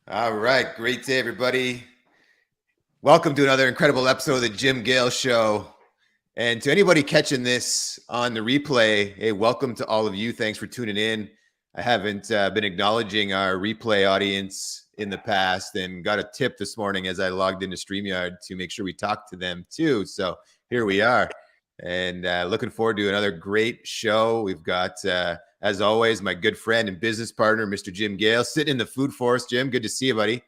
All right, great day, everybody. Welcome to another incredible episode of the Gale Show. And to anybody catching this on the replay, hey, welcome to all of you. Thanks for tuning in. I haven't been acknowledging our replay audience in the past and got a tip this morning as I logged into StreamYard to make sure we talk to them too. So here we are. And looking forward to another great show. We've got, as always, my good friend and business partner, Mr. Jim Gale, sitting in the food forest. Jim, good to see you, buddy.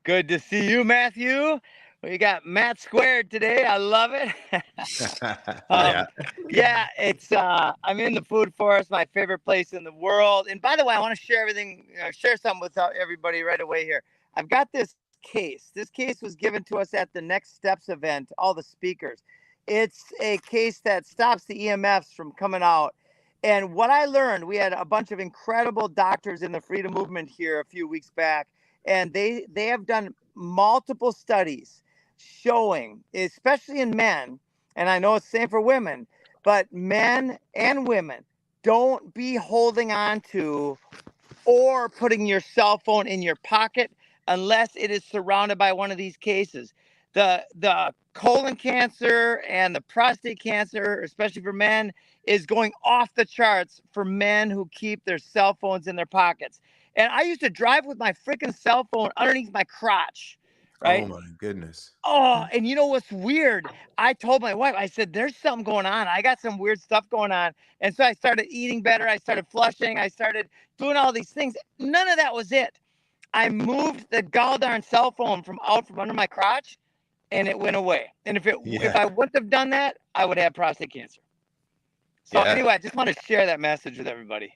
Good to see you, Matthew. We got Matt squared today. I love it. Yeah, it's I'm in the food forest, my favorite place in the world. And by the way, I want to share something with everybody right away here. I've got this case. This case was given to us at the Next Steps event, all the speakers. It's a case that stops the EMFs from coming out. And what I learned, we had a bunch of incredible doctors in the freedom movement here a few weeks back, and they have done multiple studies showing, especially in men, and I know it's the same for women, but men and women, don't be holding on to or putting your cell phone in your pocket unless it is surrounded by one of these cases. The colon cancer and the prostate cancer, especially for men, is going off the charts for men who keep their cell phones in their pockets. And I used to drive with my freaking cell phone underneath my crotch, right? Oh my goodness. Oh, and you know what's weird? I told my wife, I said, there's something going on. I got some weird stuff going on. And so I started eating better. I started flushing. I started doing all these things. None of that was it. I moved the goddamn cell phone from under my crotch, and it went away. And if I wouldn't have done that, I would have prostate cancer. So anyway, I just want to share that message with everybody.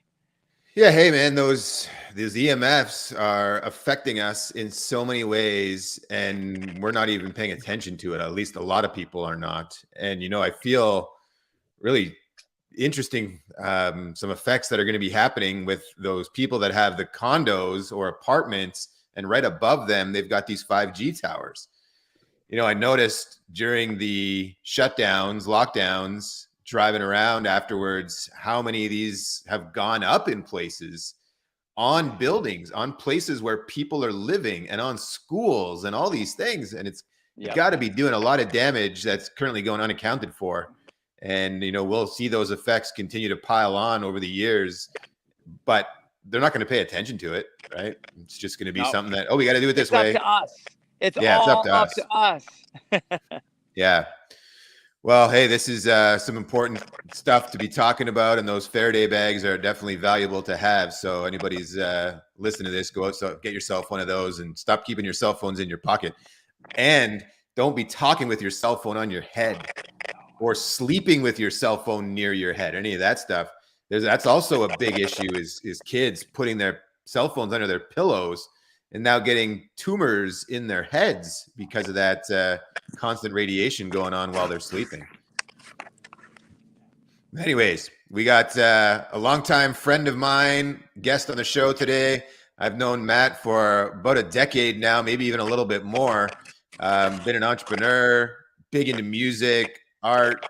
Yeah, hey man, those EMFs are affecting us in so many ways, and we're not even paying attention to it. At least a lot of people are not. And I feel really interesting some effects that are going to be happening with those people that have the condos or apartments, and right above them they've got these 5G towers. I noticed during the shutdowns, lockdowns, driving around afterwards, how many of these have gone up in places, on buildings, on places where people are living, and on schools and all these things. And it's got to be doing a lot of damage that's currently going unaccounted for. And, we'll see those effects continue to pile on over the years, but they're not going to pay attention to it, right? It's just going to be something that, we got to do it this way. It's up to us. It's all up to us. Yeah. Well, hey, this is some important stuff to be talking about, and those Faraday bags are definitely valuable to have. So anybody's listening to this, go out, get yourself one of those, and stop keeping your cell phones in your pocket. And don't be talking with your cell phone on your head or sleeping with your cell phone near your head, any of that stuff. That's also a big issue is kids putting their cell phones under their pillows and now getting tumors in their heads because of that constant radiation going on while they're sleeping. Anyways, we got a longtime friend of mine, guest on the show today. I've known Matt for about a decade now, maybe even a little bit more. Been an entrepreneur, big into music, art,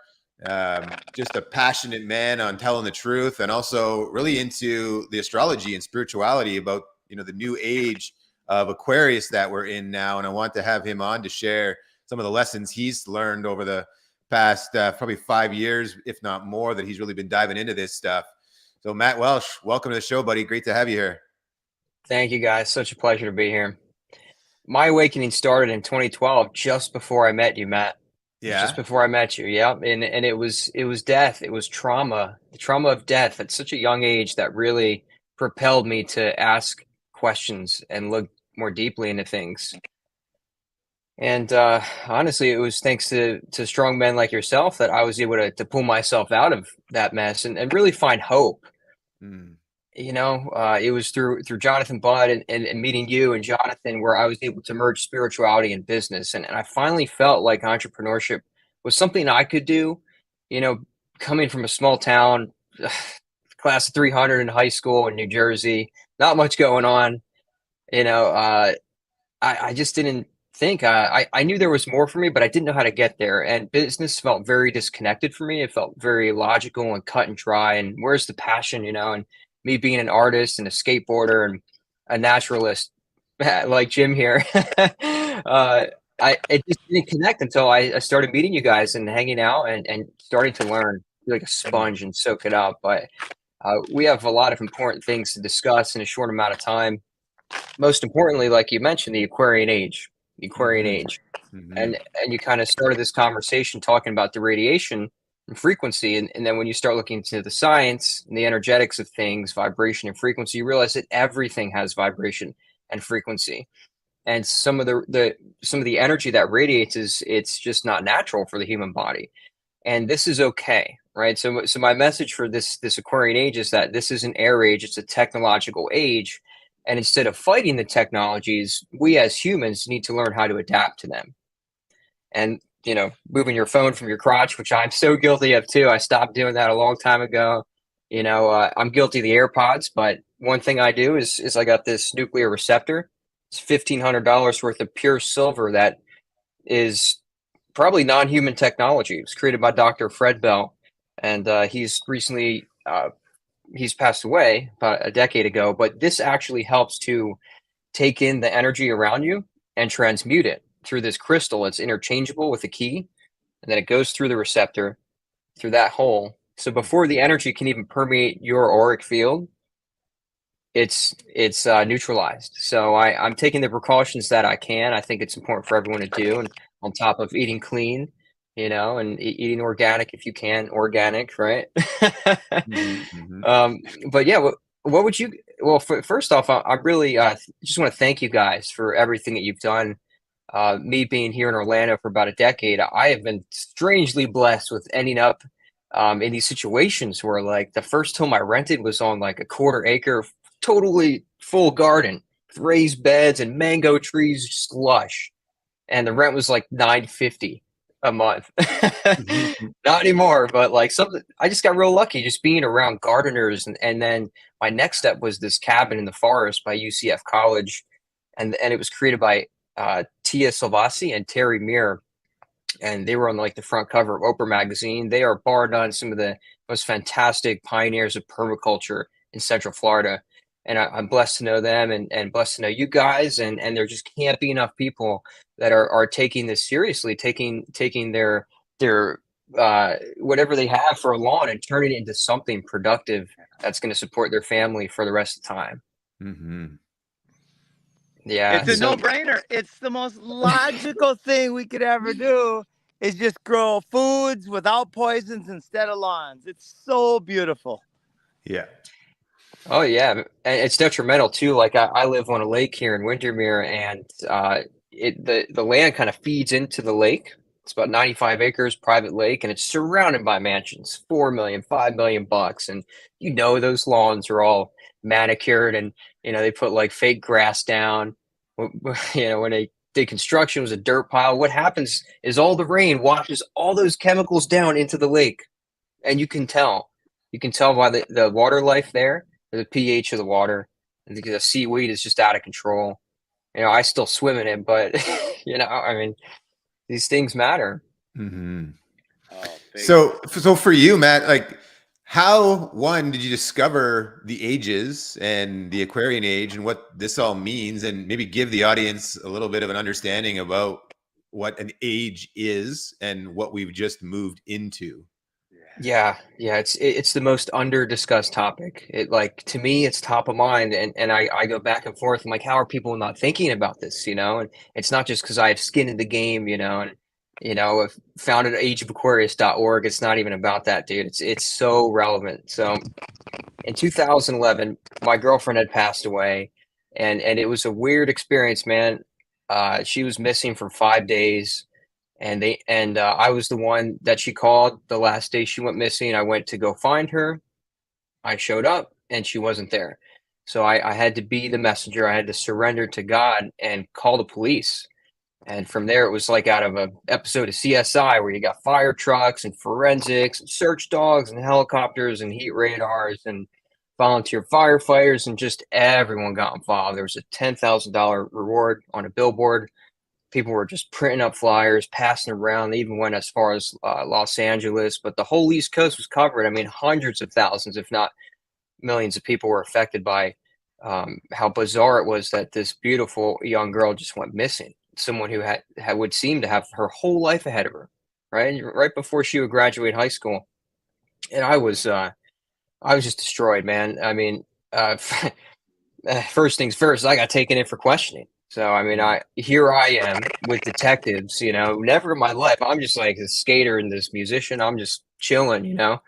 just a passionate man on telling the truth, and also really into the astrology and spirituality about, the new age of Aquarius that we're in now. And I want to have him on to share some of the lessons he's learned over the past probably 5 years, if not more, that he's really been diving into this stuff. So Matt Welsh, welcome to the show, buddy. Great to have you here. Thank you, guys. Such a pleasure to be here. My awakening started in 2012, just before I met you, Matt. Yeah. Just before I met you. Yeah. And it was death. It was trauma, the trauma of death at such a young age that really propelled me to ask questions and look more deeply into things. And honestly, it was thanks to strong men like yourself that I was able to pull myself out of that mess and really find hope. It was through Jonathan Budd and meeting you and Jonathan where I was able to merge spirituality and business. And I finally felt like entrepreneurship was something I could do, coming from a small town, class of 300 in high school in New Jersey, not much going on. I just didn't think I knew there was more for me, but I didn't know how to get there. And business felt very disconnected for me. It felt very logical and cut and dry. And where's the passion, and me being an artist and a skateboarder and a naturalist, like Jim here. It just didn't connect until I started meeting you guys and hanging out and starting to learn, be like a sponge and soak it up. But we have a lot of important things to discuss in a short amount of time. Most importantly, like you mentioned, the Aquarian Age, and you kind of started this conversation talking about the radiation and frequency, and then when you start looking into the science and the energetics of things, vibration and frequency, you realize that everything has vibration and frequency. And some of the energy that radiates it's just not natural for the human body, and this is okay, right? So my message for this Aquarian Age is that this is an air age, it's a technological age, and instead of fighting the technologies, we as humans need to learn how to adapt to them. And moving your phone from your crotch, which I'm so guilty of too. I stopped doing that a long time ago. I'm guilty of the AirPods, but one thing I do is I got this nuclear receptor. It's $1,500 worth of pure silver that is probably non-human technology. It was created by Dr. Fred Bell, and he's recently he's passed away about a decade ago. But this actually helps to take in the energy around you and transmute it through this crystal. It's interchangeable with a key, and then it goes through the receptor, through that hole. So before the energy can even permeate your auric field, it's neutralized. So I'm taking the precautions that I can. I think it's important for everyone to do, and on top of eating clean, and eating organic if you can, organic, right? But yeah, what would you? Well, first off, I really just want to thank you guys for everything that you've done. Me being here in Orlando for about a decade, I have been strangely blessed with ending up in these situations where, like, the first home I rented was on like a 1/4 acre, totally full garden with raised beds and mango trees, just lush, and the rent was like $950 a month. Not anymore, but like something. I just got real lucky just being around gardeners, and then my next step was this cabin in the forest by UCF College, and it was created by Tia Salvasi and Terry Meir, and they were on like the front cover of Oprah magazine. They are bar none some of the most fantastic pioneers of permaculture in Central Florida, and I'm blessed to know them, and blessed to know you guys, and there just can't be enough people that are taking this seriously, taking their whatever they have for a lawn and turning it into something productive that's going to support their family for the rest of the time. Yeah, it's a no-brainer. It's the most logical thing we could ever do, is just grow foods without poisons instead of lawns. It's so beautiful. Yeah. Oh yeah, and it's detrimental too. Like I live on a lake here in Windermere, and the land kind of feeds into the lake. It's about 95 acres, private lake, and it's surrounded by mansions, $4 million, $5 million bucks, and those lawns are all manicured, and they put like fake grass down. When they did construction, it was a dirt pile. What happens is all the rain washes all those chemicals down into the lake, and you can tell by the water life there, the pH of the water, and the seaweed is just out of control. I still swim in it, but I mean, these things matter. So for you, Matt, like, how did you discover the ages and the Aquarian Age and what this all means, and maybe give the audience a little bit of an understanding about what an age is and what we've just moved into? Yeah, it's the most under discussed topic. To me, it's top of mind, and I go back and forth. I'm like, how are people not thinking about this? And it's not just because I have skin in the game, and I've founded ageofaquarius.org. It's not even about that, dude. It's so relevant. So in 2011, my girlfriend had passed away, and it was a weird experience, man. She was missing for 5 days. And I was the one that she called the last day she went missing. I went to go find her. I showed up and she wasn't there. So I had to be the messenger. I had to surrender to God and call the police. And from there, it was like out of an episode of CSI where you got fire trucks and forensics and search dogs and helicopters and heat radars and volunteer firefighters, and just everyone got involved. There was a $10,000 reward on a billboard. People were just printing up flyers, passing around. They even went as far as Los Angeles, but the whole East Coast was covered. I mean, hundreds of thousands, if not millions of people were affected by how bizarre it was that this beautiful young girl just went missing. Someone who would seem to have her whole life ahead of her, right before she would graduate high school. And I was just destroyed, man. I mean, first things first, I got taken in for questioning. So I mean, here I am with detectives. You know, never in my life. I'm just like a skater and this musician. I'm just chilling. You know,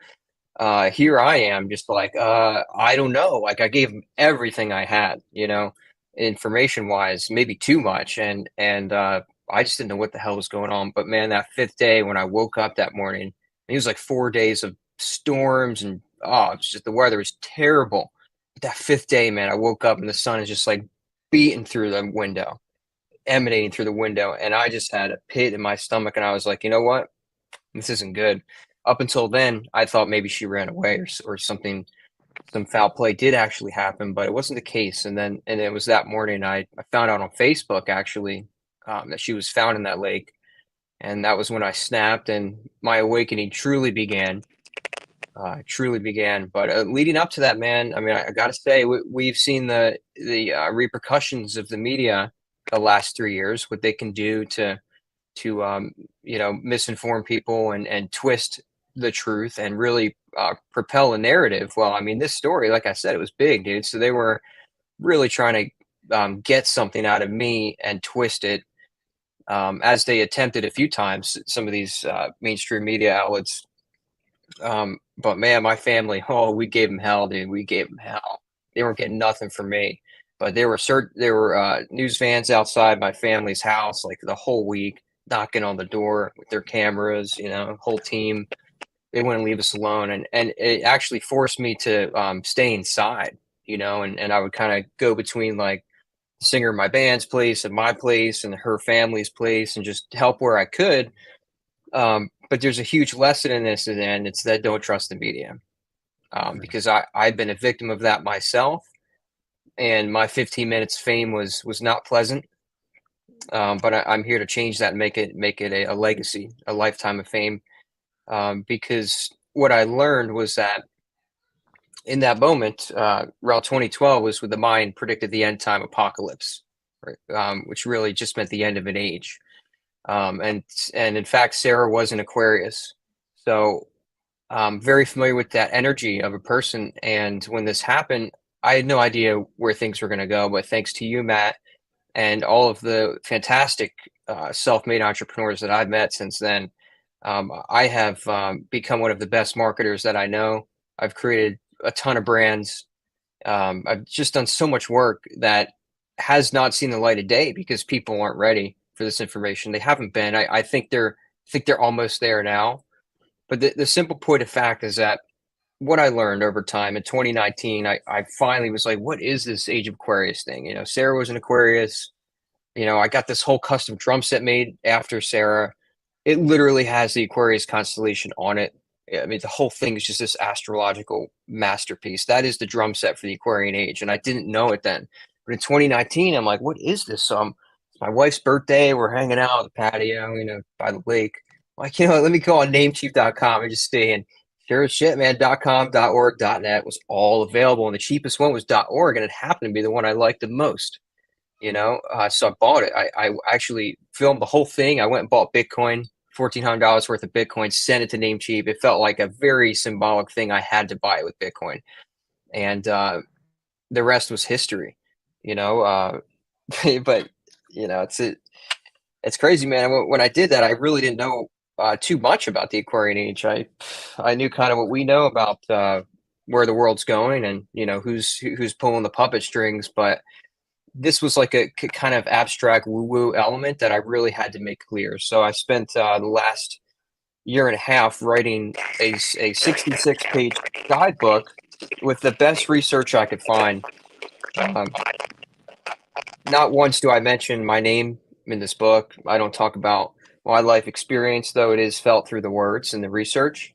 here I am, just like I don't know. Like I gave them everything I had. You know, information wise, maybe too much, and I just didn't know what the hell was going on. But man, that fifth day when I woke up that morning, it was like 4 days of storms and it's just the weather was terrible. But that fifth day, man, I woke up and the sun is just like beating through the window, emanating through the window, and I just had a pit in my stomach, and I was like, you know what, this isn't good. Up until then, I thought maybe she ran away or something, some foul play did actually happen, but it wasn't the case. And it was that morning I found out on Facebook actually that she was found in that lake, and that was when I snapped and my awakening truly began. But leading up to that, man, I mean, I got to say, we've seen the repercussions of the media the last 3 years, what they can do to misinform people and twist the truth and really propel a narrative. Well, I mean, this story, like I said, it was big, dude. So they were really trying to get something out of me and twist it, as they attempted a few times. Some of these mainstream media outlets. But man, my family, we gave them hell, dude. We gave them hell. They weren't getting nothing from me. But there were news vans outside my family's house like the whole week, knocking on the door with their cameras, whole team. They wouldn't leave us alone. And it actually forced me to stay inside, and I would kind of go between like the singer of my band's place and my place and her family's place and just help where I could. But there's a huge lesson in this, and it's that don't trust the media, because I've been a victim of that myself, and my 15 minutes fame was not pleasant. But I'm here to change that and make it a legacy, a lifetime of fame, because what I learned was that in that moment, around 2012, was when the mind predicted the end time apocalypse, right? Which really just meant the end of an age. And in fact, Sarah was an Aquarius. So I'm very familiar with that energy of a person. And when this happened, I had no idea where things were going to go. But thanks to you, Matt, and all of the fantastic self-made entrepreneurs that I've met since then, I have become one of the best marketers that I know. I've created a ton of brands. I've just done so much work that has not seen the light of day because people aren't ready for this information. They haven't been. I think they're almost there now. But the simple point of fact is that what I learned over time in 2019, I finally was like, what is this Age of Aquarius thing? Sarah was an Aquarius. I got this whole custom drum set made after Sarah. It literally has the Aquarius constellation on it. I mean, the whole thing is just this astrological masterpiece. That is the drum set for the Aquarian Age. And I didn't know it then. But in 2019, I'm like, what is this? So it's my wife's birthday. We're hanging out on the patio, by the lake. I'm like, let me go on namecheap.com and just stay in. Sure as shit, man. .com, .org, .net was all available. And the cheapest one was .org. And it happened to be the one I liked the most, so I bought it. I actually filmed the whole thing. I went and bought Bitcoin, $1,400 worth of Bitcoin, sent it to Namecheap. It felt like a very symbolic thing. I had to buy it with Bitcoin. And the rest was history, but it's crazy, man. When I did that, I really didn't know too much about the Aquarian Age. I knew kind of what we know about where the world's going and who's pulling the puppet strings, but this was like a kind of abstract woo-woo element that I really had to make clear. So I spent the last year and a half writing a 66-page guidebook with the best research I could find. Not once do I mention my name in this book. I don't talk about my life experience, though it is felt through the words and the research.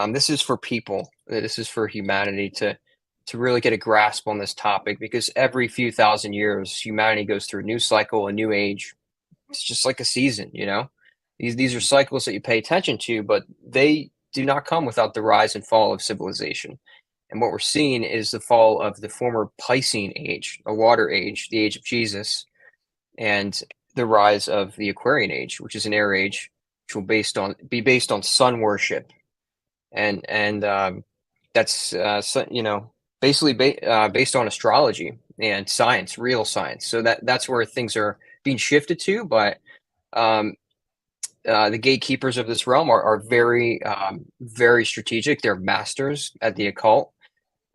This is for people. This is for humanity to really get a grasp on this topic, because every few thousand years, humanity goes through a new cycle, a new age. It's just like a season, These are cycles that you pay attention to, but they do not come without the rise and fall of civilization. And what we're seeing is the fall of the former Piscean age, a water age, the age of Jesus, and the rise of the Aquarian age, which is an air age, which will be based on sun worship, and that's basically based on astrology and science, real science. So that's where things are being shifted to. But the gatekeepers of this realm are very very strategic. They're masters at the occult.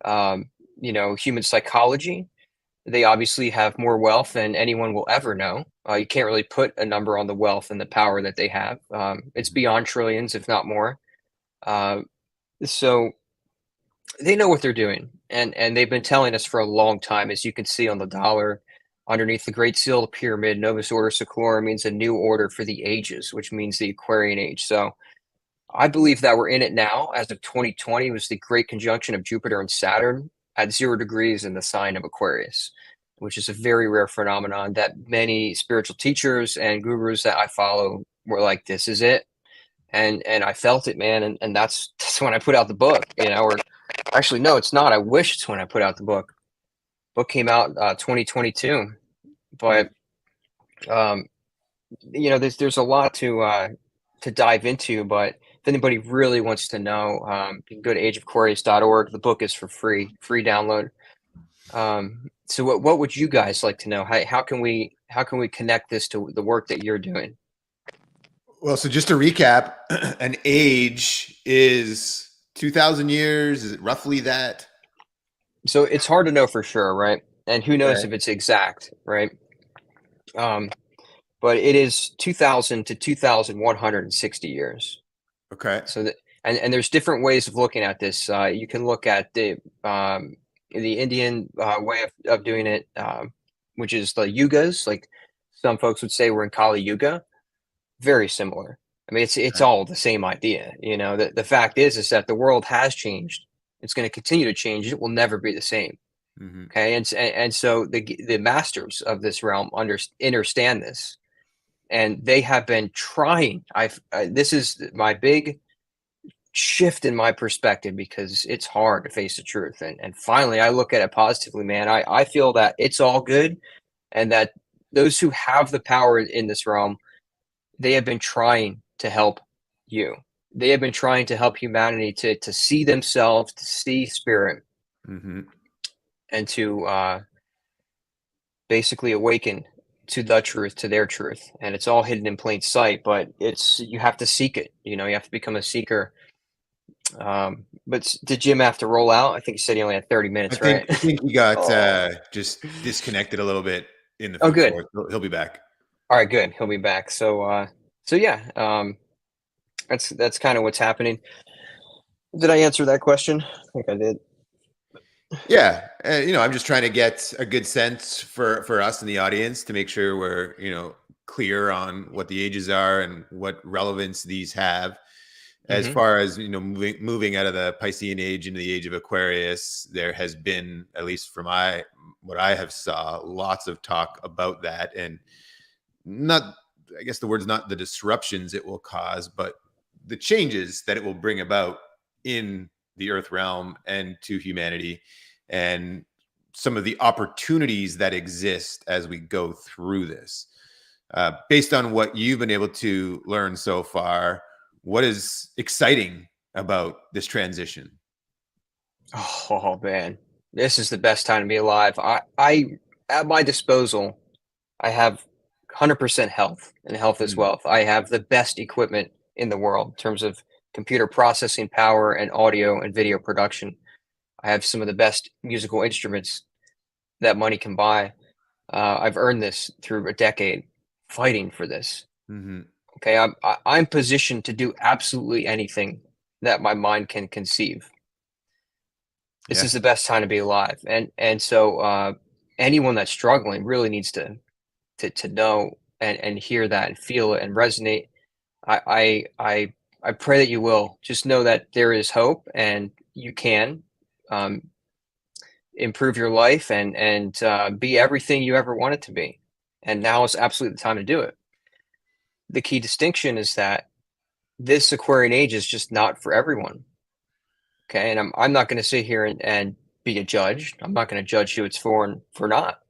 Human psychology. They obviously have more wealth than anyone will ever know. You can't really put a number on the wealth and the power that they have. It's beyond trillions, if not more. So they know what they're doing, and they've been telling us for a long time. As you can see on the dollar, underneath the Great Seal of the Pyramid, Novus Ordo Seclorum means a new order for the ages, which means the Aquarian Age. So I believe that we're in it now. As of 2020 was the great conjunction of Jupiter and Saturn at 0 degrees in the sign of Aquarius, which is a very rare phenomenon that many spiritual teachers and gurus that I follow were like, this is it. And I felt it, man. And that's when I put out the book, or actually, no, it's not. I wish it's when I put out the book. Book came out 2022, but there's a lot to dive into. But if anybody really wants to know, you can go to ageofquarius.org. The book is for free download. So what would you guys like to know? How can we connect this to the work that you're doing? Well, so just to recap, an age is 2,000 years. Is it roughly that? So it's hard to know for sure, right? And who knows Right. if it's exact, right? But it is 2,000 to 2,160 years. Okay. So and there's different ways of looking at this. You can look at the Indian way of doing it, which is the yugas. Like some folks would say, we're in Kali Yuga. Very similar. I mean, it's all the same idea. The fact is that the world has changed. It's going to continue to change. It will never be the same. Mm-hmm. Okay, and so the masters of this realm understand this, and they have been trying. This is my big shift in my perspective, because it's hard to face the truth, and finally I look at it positively, man. I feel that it's all good, and that those who have the power in this realm, they have been trying to help you. They have been trying to help humanity to see themselves, to see spirit, Mm-hmm. and to basically awaken to the truth, to their truth. And it's all hidden in plain sight, but you have to seek it. You have to become a seeker. But did Jim have to roll out? I think he said he only had 30 minutes, right? I think he got just disconnected a little bit in the Oh, good. He'll be back. All right, good. He'll be back. So yeah, that's kind of what's happening. Did I answer that question? I think I did. Yeah. I'm just trying to get a good sense for us in the audience to make sure we're, clear on what the ages are and what relevance these have. As far as, moving out of the Piscean age into the age of Aquarius, there has been, at least from what I have saw, lots of talk about that. And I guess the word's not the disruptions it will cause, but the changes that it will bring about in the earth realm and to humanity, and some of the opportunities that exist as we go through this. Based on what you've been able to learn so far, what is exciting about this transition? Oh man, this is the best time to be alive. I at my disposal, I have 100% health, and health is wealth. I have the best equipment in the world in terms of computer processing power and audio and video production. I have some of the best musical instruments that money can buy. I've earned this through a decade fighting for this. Mm-hmm. Okay, I'm positioned to do absolutely anything that my mind can conceive. This is the best time to be alive, and so anyone that's struggling really needs to know and hear that and feel it and resonate. I pray that you will. Just know that there is hope, and you can improve your life and be everything you ever wanted to be. And now is absolutely the time to do it. The key distinction is that this Aquarian age is just not for everyone. Okay. And I'm not going to sit here and be a judge. I'm not going to judge who it's for and for not.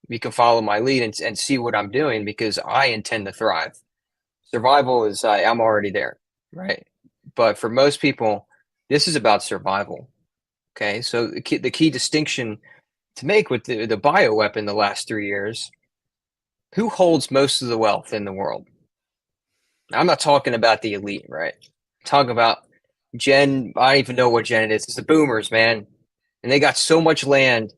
You can follow my lead and see what I'm doing because I intend to thrive. Survival is, I'm already there. Right. But for most people, this is about survival. Okay. So the key distinction to make with the bioweapon the last 3 years, who holds most of the wealth in the world? I'm not talking about the elite, right? I'm talking about Gen, I don't even know what Gen it is. It's the boomers, man. And they got so much land,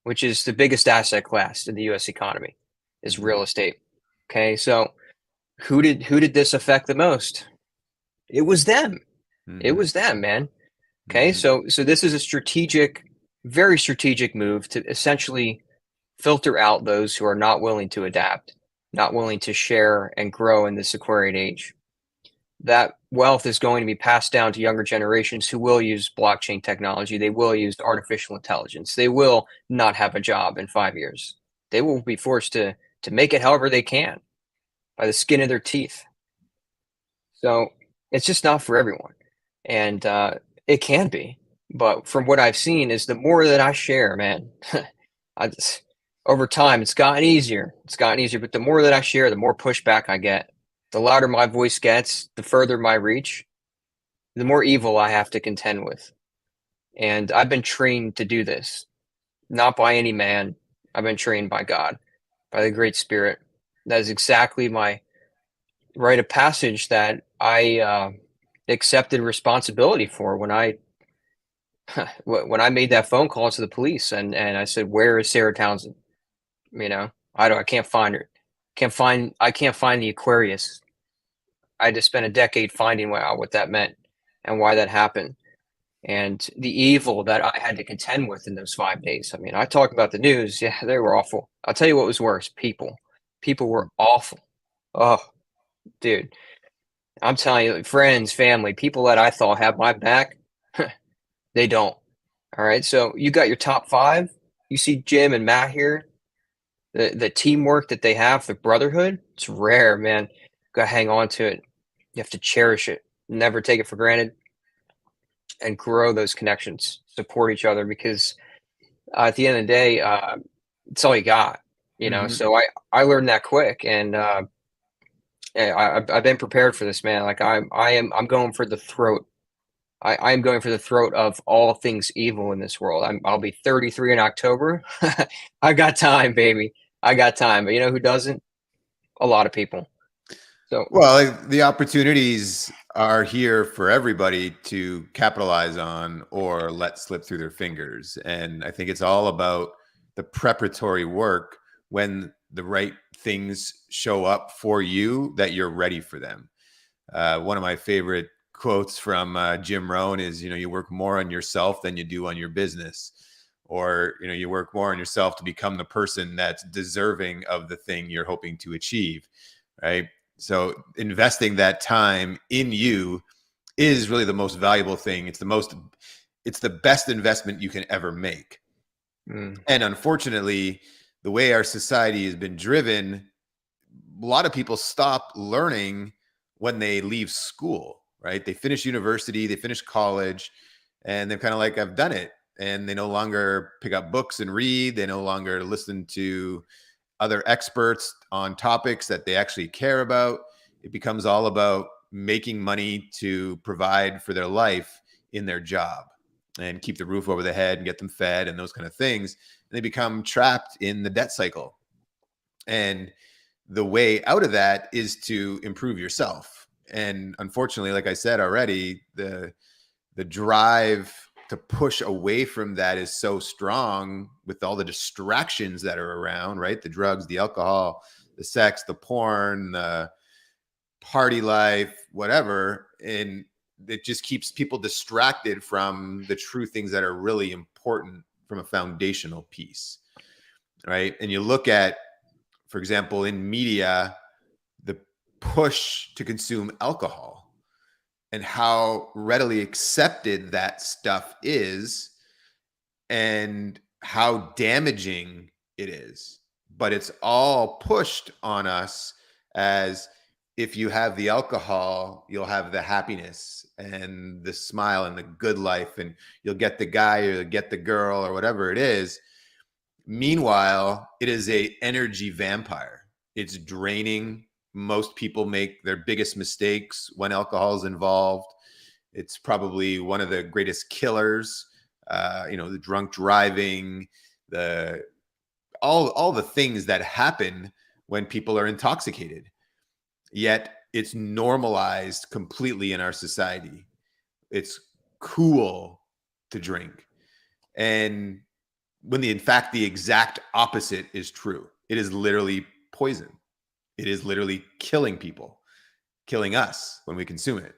which is the biggest asset class in the US economy, is real estate. Okay. So who did this affect the most? It was them. It Mhm. was them, man. Okay. Mhm. So this is a strategic, very strategic move to essentially filter out those who are not willing to adapt, not willing to share and grow in this Aquarian age. That wealth is going to be passed down to younger generations who will use blockchain technology. They will use artificial intelligence. They will not have a job in 5 years. They will be forced to make it however they can by the skin of their teeth. So it's just not for everyone, and it can be. But from what I've seen, is the more that I share, man, I just over time it's gotten easier. It's gotten easier, but the more that I share, the more pushback I get. The louder my voice gets, the further my reach, the more evil I have to contend with. And I've been trained to do this, not by any man. I've been trained by God, by the Great Spirit. That is exactly my rite of passage that I accepted responsibility for when I made that phone call to the police and I said, "Where is Sarah Townsend?" You know, I can't find her. I can't find the Aquarius. I had to spend a decade finding out what that meant and why that happened. And the evil that I had to contend with in those 5 days. I mean, I talk about the news. Yeah, they were awful. I'll tell you what was worse. People were awful. Oh, dude, I'm telling you, friends, family, people that I thought had my back, they don't. All right. So you got your top five. You see Jim and Matt here. The teamwork that they have, the brotherhood, it's rare, man. Gotta hang on to it. You have to cherish it. Never take it for granted and grow those connections. Support each other because at the end of the day, it's all you got. Mhm. So I learned that quick, and yeah, I've been prepared for this, man. Like I'm going for the throat. I'm going for the throat of all things evil in this world. I'll be 33 in October. I got time, baby. I got time. But you know who doesn't? A lot of people. So Well, like, the opportunities are here for everybody to capitalize on or let slip through their fingers. And I think it's all about the preparatory work when the right things show up for you that you're ready for them. One of my favorite quotes from Jim Rohn is, you work more on yourself than you do on your business. Or, you work more on yourself to become the person that's deserving of the thing you're hoping to achieve. Right. So investing that time in you is really the most valuable thing. It's the best investment you can ever make. mm, And unfortunately, the way our society has been driven, a lot of people stop learning when they leave school, right? They finish university, they finish college, and they're kind of like, I've done it. And they no longer pick up books and read. They no longer listen to other experts on topics that they actually care about. It becomes all about making money to provide for their life in their job and keep the roof over the head and get them fed and those kind of things. And they become trapped in the debt cycle. And the way out of that is to improve yourself. And unfortunately, like I said already, the drive to push away from that is so strong with all the distractions that are around, right? The drugs, the alcohol, the sex, the porn, the party life, whatever. And it just keeps people distracted from the true things that are really important from a foundational piece, right? And you look at, for example, in media, the push to consume alcohol and how readily accepted that stuff is and how damaging it is. But it's all pushed on us as if you have the alcohol, you'll have the happiness and the smile and the good life, and you'll get the guy or get the girl or whatever it is. Meanwhile, it is a energy vampire. It's draining. Most people make their biggest mistakes when alcohol is involved. It's probably one of the greatest killers. The drunk driving, all the things that happen when people are intoxicated. Yet it's normalized completely in our society. It's cool to drink. And when in fact, the exact opposite is true. It is literally poison. It is literally killing people, killing us when we consume it.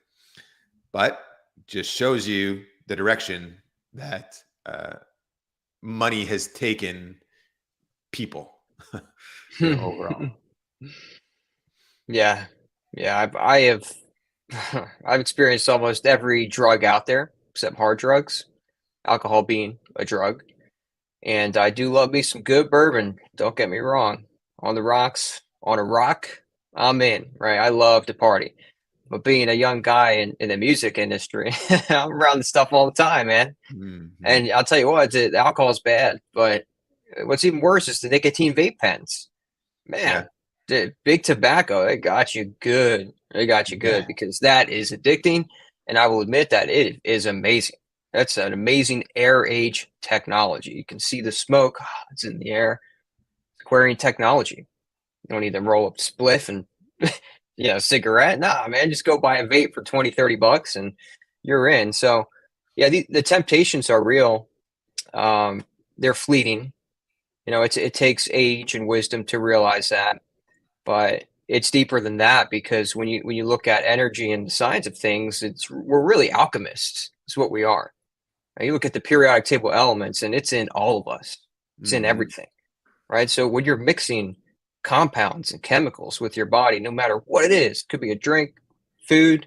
But just shows you the direction that money has taken people overall. Yeah. I have I've experienced almost every drug out there except hard drugs, alcohol being a drug. And I do love me some good bourbon. Don't get me wrong. On the rocks, on a rock, I'm in, right? I love to party. But being a young guy in the music industry, I'm around this stuff all the time, man. Mhm. And I'll tell you what, the alcohol is bad, but what's even worse is the nicotine vape pens. Man, the big tobacco, it got you good. It got you good because that is addicting. And I will admit that it is amazing. That's an amazing air age technology. You can see the smoke. It's in the air. Aquarian technology. You don't need to roll up spliff and cigarette. Nah, man, just go buy a vape for 20, $30 and you're in. So yeah, the temptations are real. They're fleeting. It takes age and wisdom to realize that, but it's deeper than that because when you look at energy and the science of things, we're really alchemists. It's what we are. Now, you look at the periodic table elements, and it's in all of us. It's in everything, right? So when you're mixing compounds and chemicals with your body, no matter what it is, it could be a drink, food,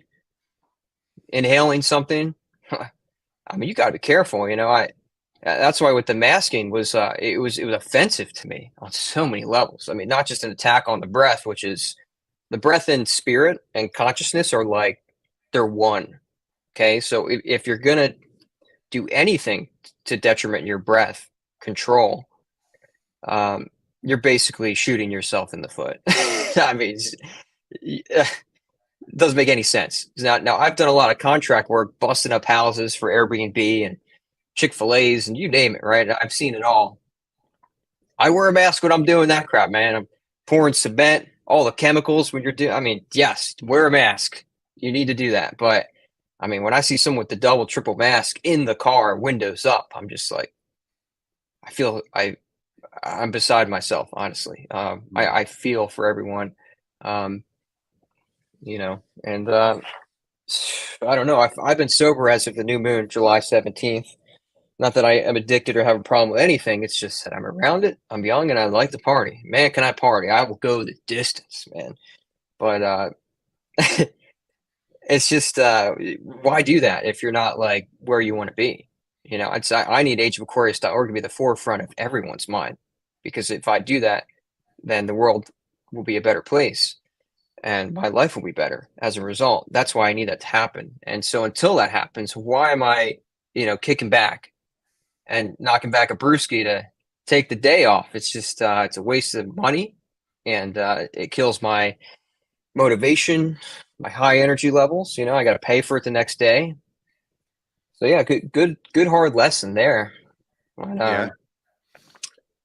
inhaling something. I mean, you got to be careful. That's why with the masking it was offensive to me on so many levels. I mean, not just an attack on the breath, which is the breath and spirit and consciousness are like they're one. Okay, so if you're gonna do anything to detriment your breath control, you're basically shooting yourself in the foot. I mean, it doesn't make any sense. Now I've done a lot of contract work, busting up houses for Airbnb and Chick-fil-A's and you name it, right? I've seen it all. I wear a mask when I'm doing that crap, man. I'm pouring cement, all the chemicals when you're doing, I mean, yes, wear a mask. You need to do that. But I mean, when I see someone with the double, triple mask in the car, windows up, I'm just like, I'm beside myself, honestly. I feel for everyone, and I don't know. I've been sober as of the new moon, July 17th. Not that I am addicted or have a problem with anything. It's just that I'm around it. I'm young and I like to party. Man, can I party? I will go the distance, man. But it's just why do that if you're not like where you want to be? I need ageofaquarius.org to be the forefront of everyone's mind, because if I do that, then the world will be a better place and my life will be better as a result. That's why I need that to happen. And so until that happens, why am I, kicking back and knocking back a brewski to take the day off? It's just it's a waste of money, and it kills my motivation, my high energy levels. I got to pay for it the next day. So yeah, good hard lesson there. But,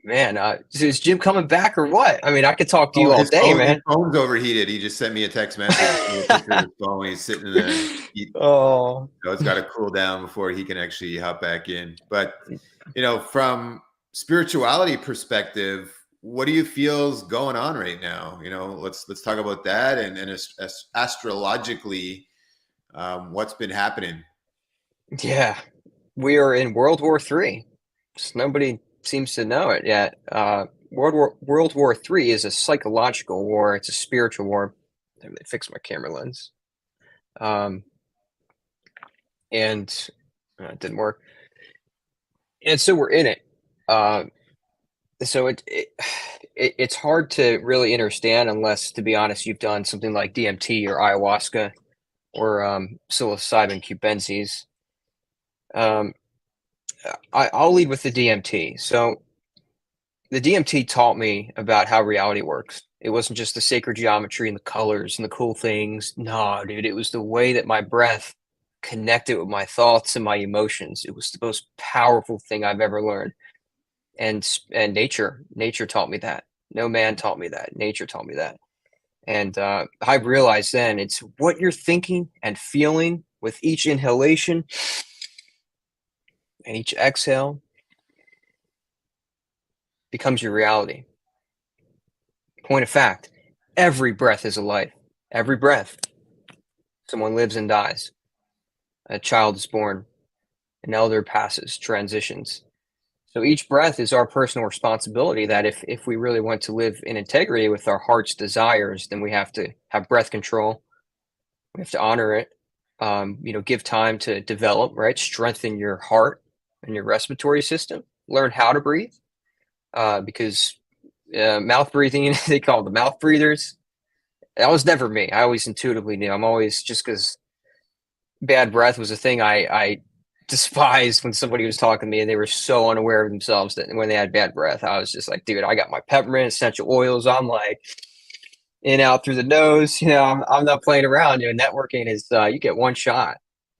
man, is Jim coming back or what? I mean, I could talk to you all day, man. His phone's overheated. He just sent me a text message. His phone. He's sitting in the heat. Oh, So it's got to cool down before he can actually hop back in. But from spirituality perspective, what do you feel's going on right now? Let's talk about that and astrologically, what's been happening. Yeah, we are in World War III. Just nobody seems to know it yet. World War III is a psychological war. It's a spiritual war. Let me fix my camera lens. And it didn't work. And so we're in it. So it's hard to really understand unless, to be honest, you've done something like DMT or ayahuasca or psilocybin cubensis. Um, I'll lead with the DMT. So the DMT taught me about how reality works. It wasn't just the sacred geometry and the colors and the cool things. No, dude, it was the way that my breath connected with my thoughts and my emotions. It was the most powerful thing I've ever learned. And nature taught me that. No man taught me that. Nature taught me that. And I realized then it's what you're thinking and feeling with each inhalation and each exhale becomes your reality. Point of fact, every breath is a life. Every breath. Someone lives and dies. A child is born. An elder passes, transitions. So each breath is our personal responsibility that if we really want to live in integrity with our heart's desires, then we have to have breath control. We have to honor it. Give time to develop, right? Strengthen your heart and your respiratory system. Learn how to breathe because mouth breathing, they call it the mouth breathers. That was never me. I always intuitively knew. I'm always, just because bad breath was a thing I despised when somebody was talking to me and they were so unaware of themselves that when they had bad breath, I was just like, dude, I got my peppermint essential oils. I'm like in out through the nose. I'm not playing around. Networking is you get one shot.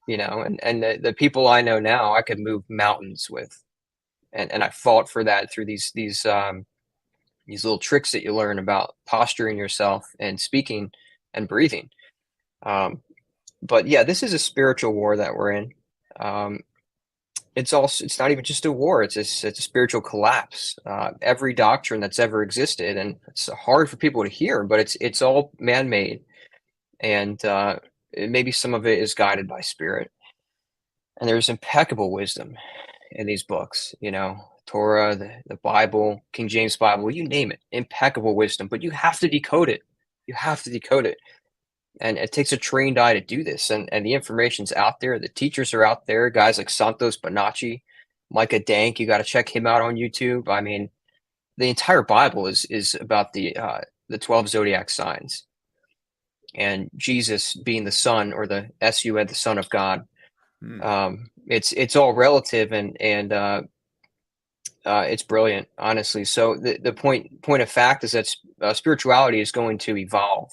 And the people I know now, I could move mountains with, and I fought for that through these little tricks that you learn about posturing yourself and speaking and breathing. But yeah, this is a spiritual war that we're in. It's not even just a war. It's a spiritual collapse. Every doctrine that's ever existed, and it's hard for people to hear, but it's all man-made, and maybe some of it is guided by spirit. And there's impeccable wisdom in these books. Torah, the Bible, King James Bible, you name it, impeccable wisdom. But you have to decode it. You have to decode it. And it takes a trained eye to do this. And the information's out there. The teachers are out there. Guys like Santos Bonacci, Micah Dank, you got to check him out on YouTube. I mean, the entire Bible is about the 12 zodiac signs. And Jesus being the son, or the SUN, the Son of God. It's all relative, and it's brilliant, honestly. So the point of fact is that spirituality is going to evolve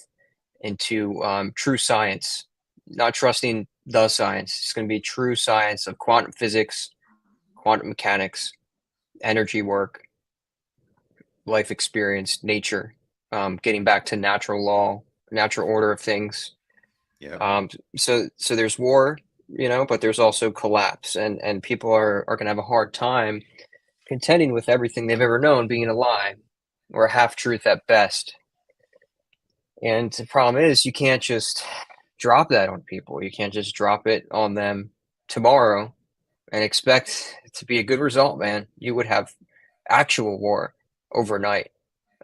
into true science, not trusting the science. It's going to be true science of quantum physics, quantum mechanics, energy work, life experience, nature, getting back to natural law, natural order of things. Yeah. So there's war, but there's also collapse, and people are going to have a hard time contending with everything they've ever known being a lie or a half truth at best. And the problem is, you can't just drop that on people. You can't just drop it on them tomorrow and expect it to be a good result, man. You would have actual war overnight,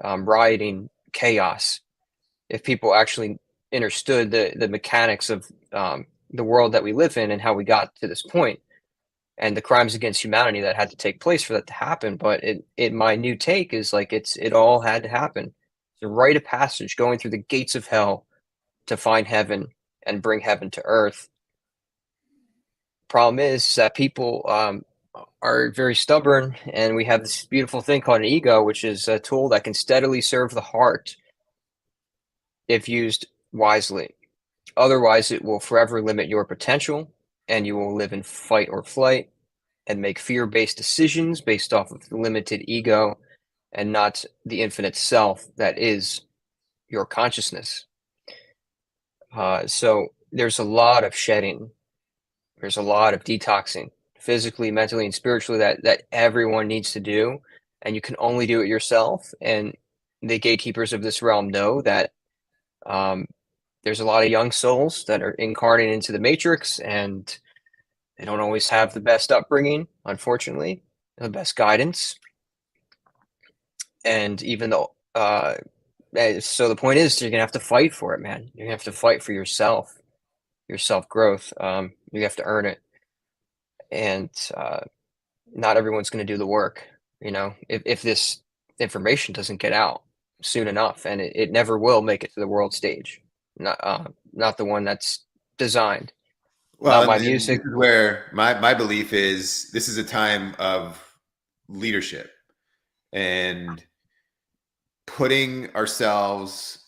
rioting, chaos, if people actually understood the mechanics of the world that we live in and how we got to this point, and the crimes against humanity that had to take place for that to happen. But my new take is like it all had to happen. It's a rite of passage, going through the gates of hell to find heaven and bring heaven to earth. Problem is that people are very stubborn, and we have this beautiful thing called an ego, which is a tool that can steadily serve the heart if used wisely. Otherwise, it will forever limit your potential, and you will live in fight or flight and make fear-based decisions based off of the limited ego and not the infinite self that is your consciousness. So there's a lot of shedding. There's a lot of detoxing, physically, mentally, and spiritually, that everyone needs to do, and you can only do it yourself. And the gatekeepers of this realm know that there's a lot of young souls that are incarnated into the matrix, and they don't always have the best upbringing, unfortunately, the best guidance. And even though, so the point is, you're gonna have to fight for it, man. You're gonna have to fight for yourself, your self growth. You have to earn it, and not everyone's gonna do the work. If this information doesn't get out soon enough, and it never will make it to the world stage. Not the one that's designed. Well, My and music. this is where my belief is this is a time of leadership and putting ourselves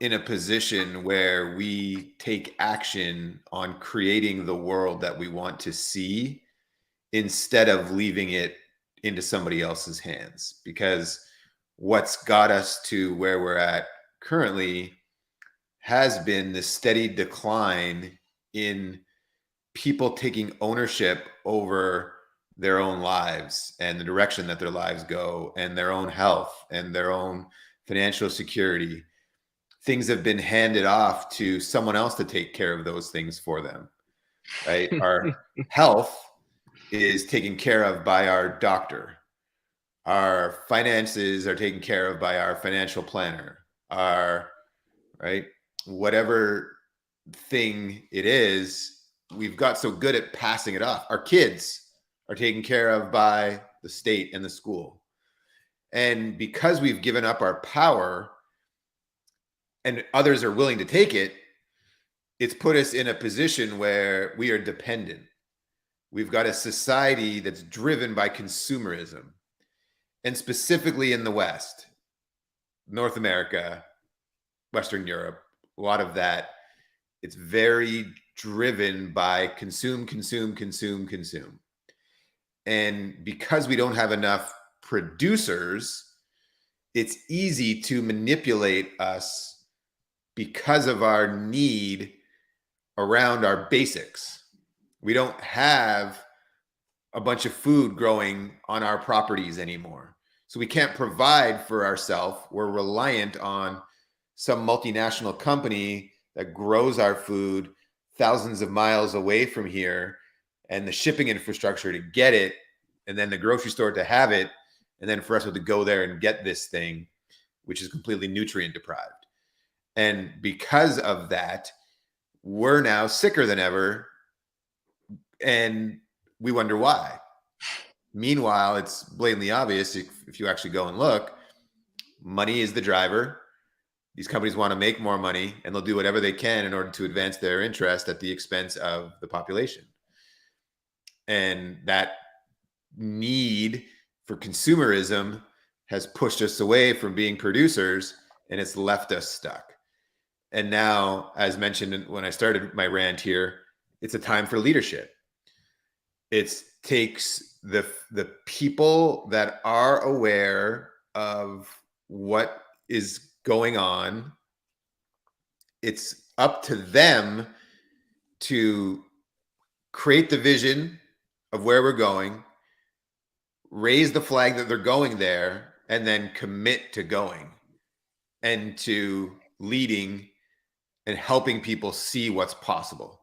in a position where we take action on creating the world that we want to see instead of leaving it into somebody else's hands. Because what's got us to where we're at currently has been the steady decline in people taking ownership over their own lives and the direction that their lives go and their own health and their own financial security. Things have been handed off to someone else to take care of those things for them, right? Our health is taken care of by our doctor. Our finances are taken care of by our financial planner. Right? Whatever thing it is, we've got so good at passing it off. Our kids are taken care of by the state and the school. And because we've given up our power and others are willing to take it, it's put us in a position where we are dependent. We've got a society that's driven by consumerism. And specifically in the West, North America, Western Europe, a lot of that, it's very driven by consume. And because we don't have enough producers, it's easy to manipulate us because of our need around our basics. We don't have a bunch of food growing on our properties anymore. So we can't provide for ourselves. We're reliant on some multinational company that grows our food thousands of miles away from here, and the shipping infrastructure to get it, and then the grocery store to have it, and then for us to go there and get this thing, which is completely nutrient deprived. And because of that, we're now sicker than ever, and we wonder why. Meanwhile, it's blatantly obvious if you actually go and look, money is the driver. These companies want to make more money, and they'll do whatever they can in order to advance their interest at the expense of the population. And that need for consumerism has pushed us away from being producers, and it's left us stuck. And now, as mentioned when I started my rant here, it's a time for leadership. It takes the people that are aware of what is going on. It's up to them to create the vision of where we're going, raise the flag that they're going there, and then commit to going and to leading and helping people see what's possible.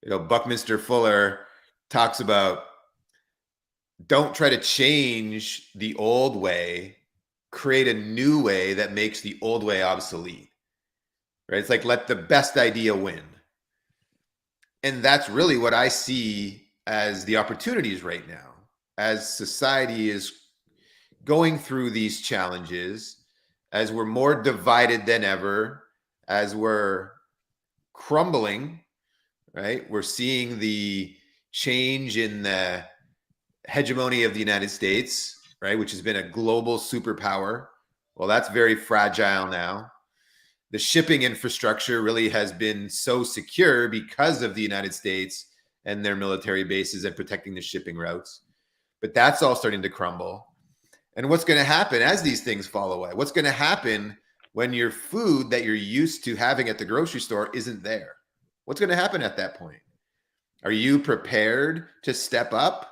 Buckminster Fuller talks about don't try to change the old way, create a new way that makes the old way obsolete, right? It's like, let the best idea win. And that's really what I see as the opportunities right now, as society is going through these challenges, as we're more divided than ever, as we're crumbling, right? We're seeing the change in the hegemony of the United States, right, which has been a global superpower. Well, that's very fragile now. The shipping infrastructure really has been so secure because of the United States and their military bases and protecting the shipping routes. But that's all starting to crumble. And what's going to happen as these things fall away? What's going to happen when your food that you're used to having at the grocery store isn't there? What's going to happen at that point? Are you prepared to step up,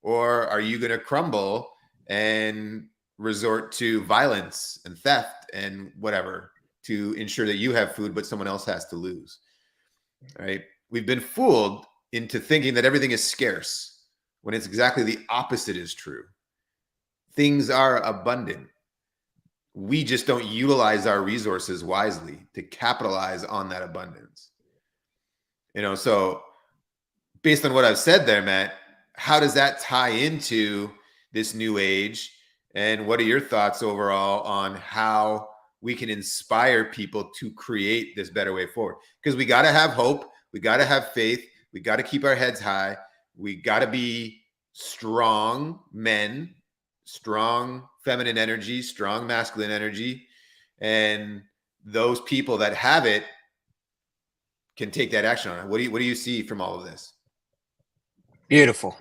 or are you going to crumble and resort to violence and theft and whatever to ensure that you have food, but someone else has to lose? Right? We've been fooled into thinking that everything is scarce when it's exactly the opposite is true. Things are abundant. We just don't utilize our resources wisely to capitalize on that abundance. So based on what I've said there, Matt, how does that tie into this new age And what are your thoughts overall on how we can inspire people to create this better way forward? Because we got to have hope. We got to have faith. We got to keep our heads high. We got to be strong men, strong feminine energy, strong masculine energy. And those people that have it can take that action on it. What do you see from all of this? Beautiful.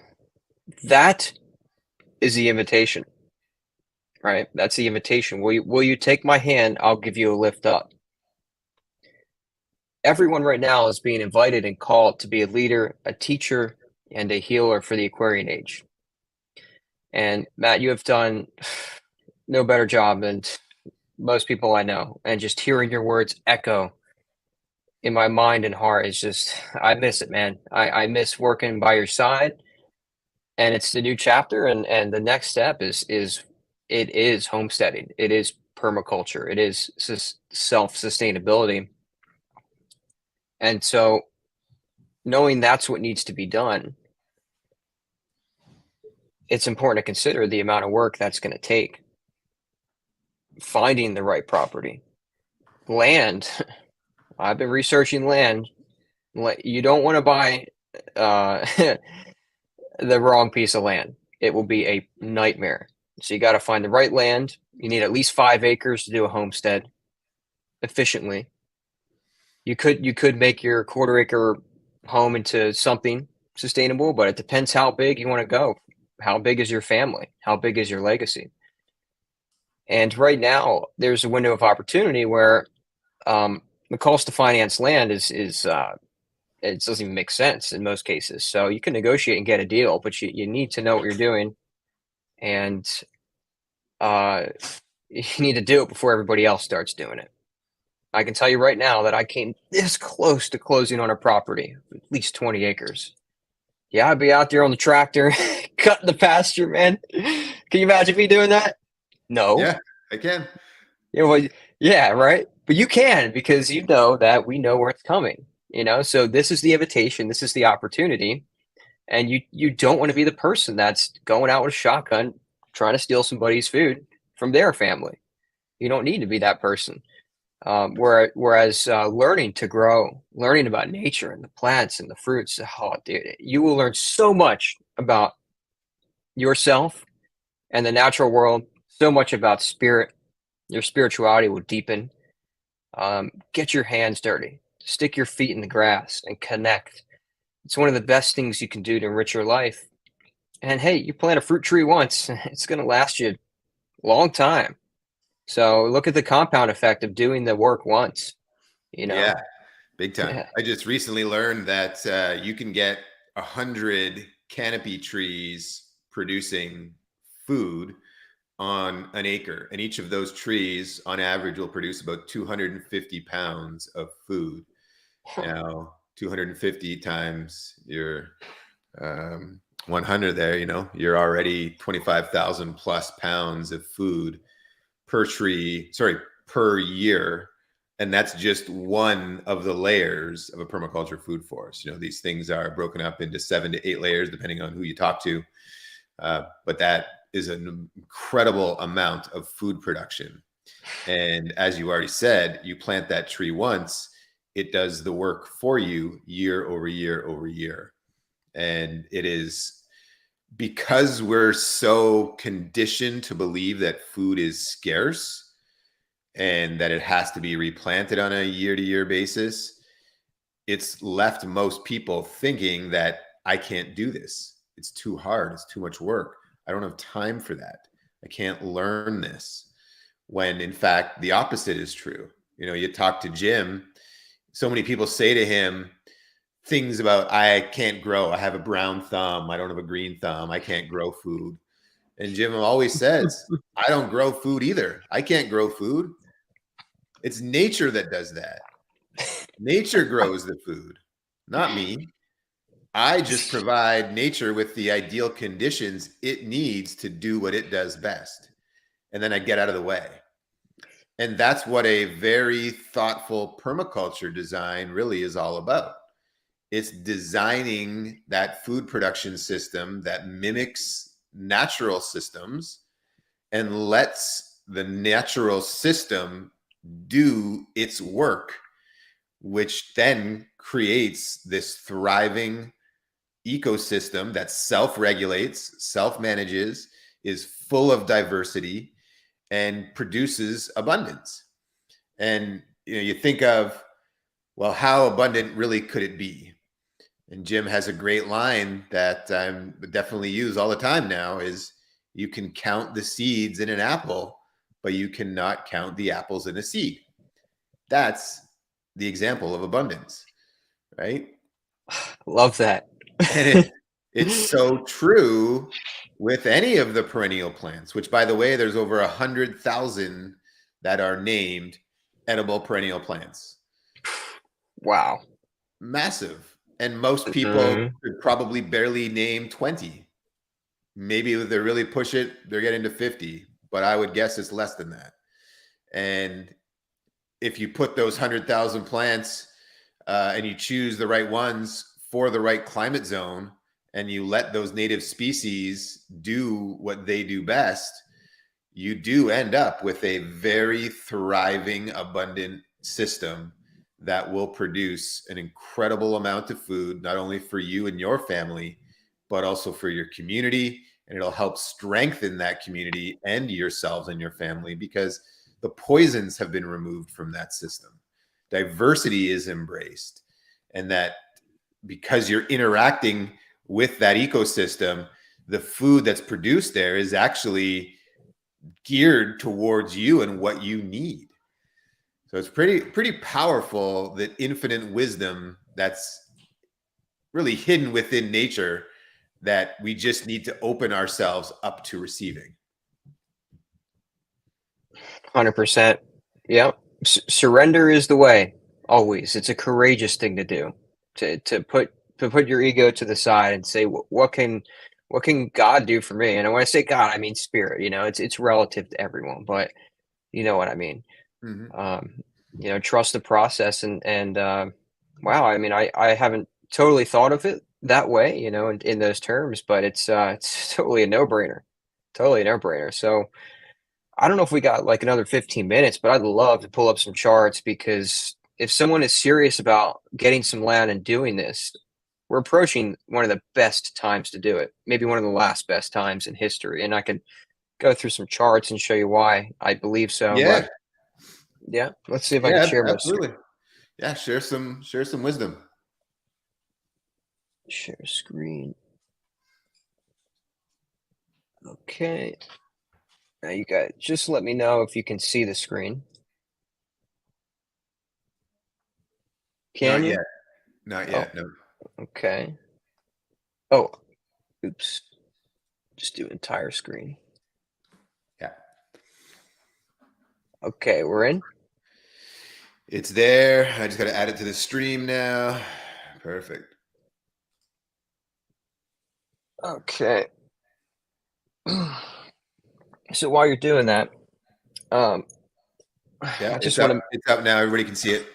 That is the invitation, right? That's the invitation. Will you take my hand? I'll give you a lift up. Everyone right now is being invited and called to be a leader, a teacher, and a healer for the Aquarian Age. And Matt, you have done no better job than most people I know. And just hearing your words echo in my mind and heart is just, I miss it, man. I miss working by your side. And it's the new chapter, and the next step is it is homesteading. It is permaculture. It is self-sustainability. And so knowing that's what needs to be done, it's important to consider the amount of work that's going to take. Finding the right property. Land. I've been researching land. You don't want to buy the wrong piece of land. It will be a nightmare. So you got to find the right land. You need at least 5 acres to do a homestead efficiently. You could make your quarter-acre home into something sustainable, but it depends how big you want to go. How big is your family? How big is your legacy? And right now, there's a window of opportunity where the cost to finance land is it doesn't even make sense in most cases. So you can negotiate and get a deal, but you need to know what you're doing, and you need to do it before everybody else starts doing it. I can tell you right now that I came this close to closing on a property, at least 20 acres. Yeah, I'd be out there on the tractor, cutting the pasture, man. Can you imagine me doing that? No. Yeah, I can. Yeah, right. But you can, because you know that we know where it's coming. So this is the invitation. This is the opportunity. And you don't want to be the person that's going out with a shotgun, trying to steal somebody's food from their family. You don't need to be that person. Whereas learning to grow, learning about nature and the plants and the fruits, dude, you will learn so much about yourself and the natural world, so much about spirit. Your spirituality will deepen. Get your hands dirty. Stick your feet in the grass and connect. It's one of the best things you can do to enrich your life. And hey, you plant a fruit tree once, it's going to last you a long time. So look at the compound effect of doing the work once. Yeah, big time. Yeah. I just recently learned that you can get 100 canopy trees producing food on an acre, and each of those trees on average will produce about 250 pounds of food. Now 250 times your 100 there, you're already 25,000 plus pounds of food per year. And that's just one of the layers of a permaculture food forest. These things are broken up into 7 to 8 layers depending on who you talk to, but that is an incredible amount of food production. And as you already said, you plant that tree once, it does the work for you year over year over year. And it is because we're so conditioned to believe that food is scarce and that it has to be replanted on a year-to-year basis, it's left most people thinking that I can't do this. It's too hard. It's too much work. I don't have time for that. I can't learn this. When in fact, the opposite is true. You talk to Jim, so many people say to him things about, I can't grow. I have a brown thumb. I don't have a green thumb. I can't grow food. And Jim always says, I don't grow food either. I can't grow food. It's nature that does that. Nature grows the food, not me. I just provide nature with the ideal conditions it needs to do what it does best. And then I get out of the way. And that's what a very thoughtful permaculture design really is all about. It's designing that food production system that mimics natural systems and lets the natural system do its work, which then creates this thriving ecosystem that self-regulates, self-manages, is full of diversity, and produces abundance. And you think of, well, how abundant really could it be? And Jim has a great line that I definitely use all the time now is, you can count the seeds in an apple, but you cannot count the apples in a seed. That's the example of abundance, right? Love that. And it's so true with any of the perennial plants, which, by the way, there's over 100,000 that are named edible perennial plants. Wow. Massive. And most people could probably barely name 20. Maybe if they really push it, they're getting to 50, but I would guess it's less than that. And if you put those 100,000 plants and you choose the right ones for the right climate zone, and you let those native species do what they do best, you do end up with a very thriving, abundant system that will produce an incredible amount of food, not only for you and your family, but also for your community. And it'll help strengthen that community and yourselves and your family, because the poisons have been removed from that system. Diversity is embraced. And that because you're interacting with that ecosystem, the food that's produced there is actually geared towards you and what you need. So it's pretty powerful, that infinite wisdom that's really hidden within nature, that we just need to open ourselves up to receiving. 100%. Yep. Surrender is the way. Always. It's a courageous thing to do. To put your ego to the side and say, what can God do for me? And when I say God, I mean spirit. It's relative to everyone, but you know what I mean. Mm-hmm. Trust the process, and wow. I mean, I haven't totally thought of it that way, in those terms, but it's totally a no-brainer. Totally a no-brainer. So I don't know if we got like another 15 minutes, but I'd love to pull up some charts, because if someone is serious about getting some land and doing this, we're approaching one of the best times to do it. Maybe one of the last best times in history. And I can go through some charts and show you why I believe so. Yeah. But yeah. Let's see if I can share my screen. Yeah. Share some wisdom. Share screen. Okay. Now you guys just let me know if you can see the screen. Can you? Not yet. No. Okay. Oh, oops. Just do entire screen. Yeah. Okay, we're in. It's there. I just got to add it to the stream now. Perfect. Okay. So while you're doing that, yeah, I just want to. It's up now. Everybody can see it.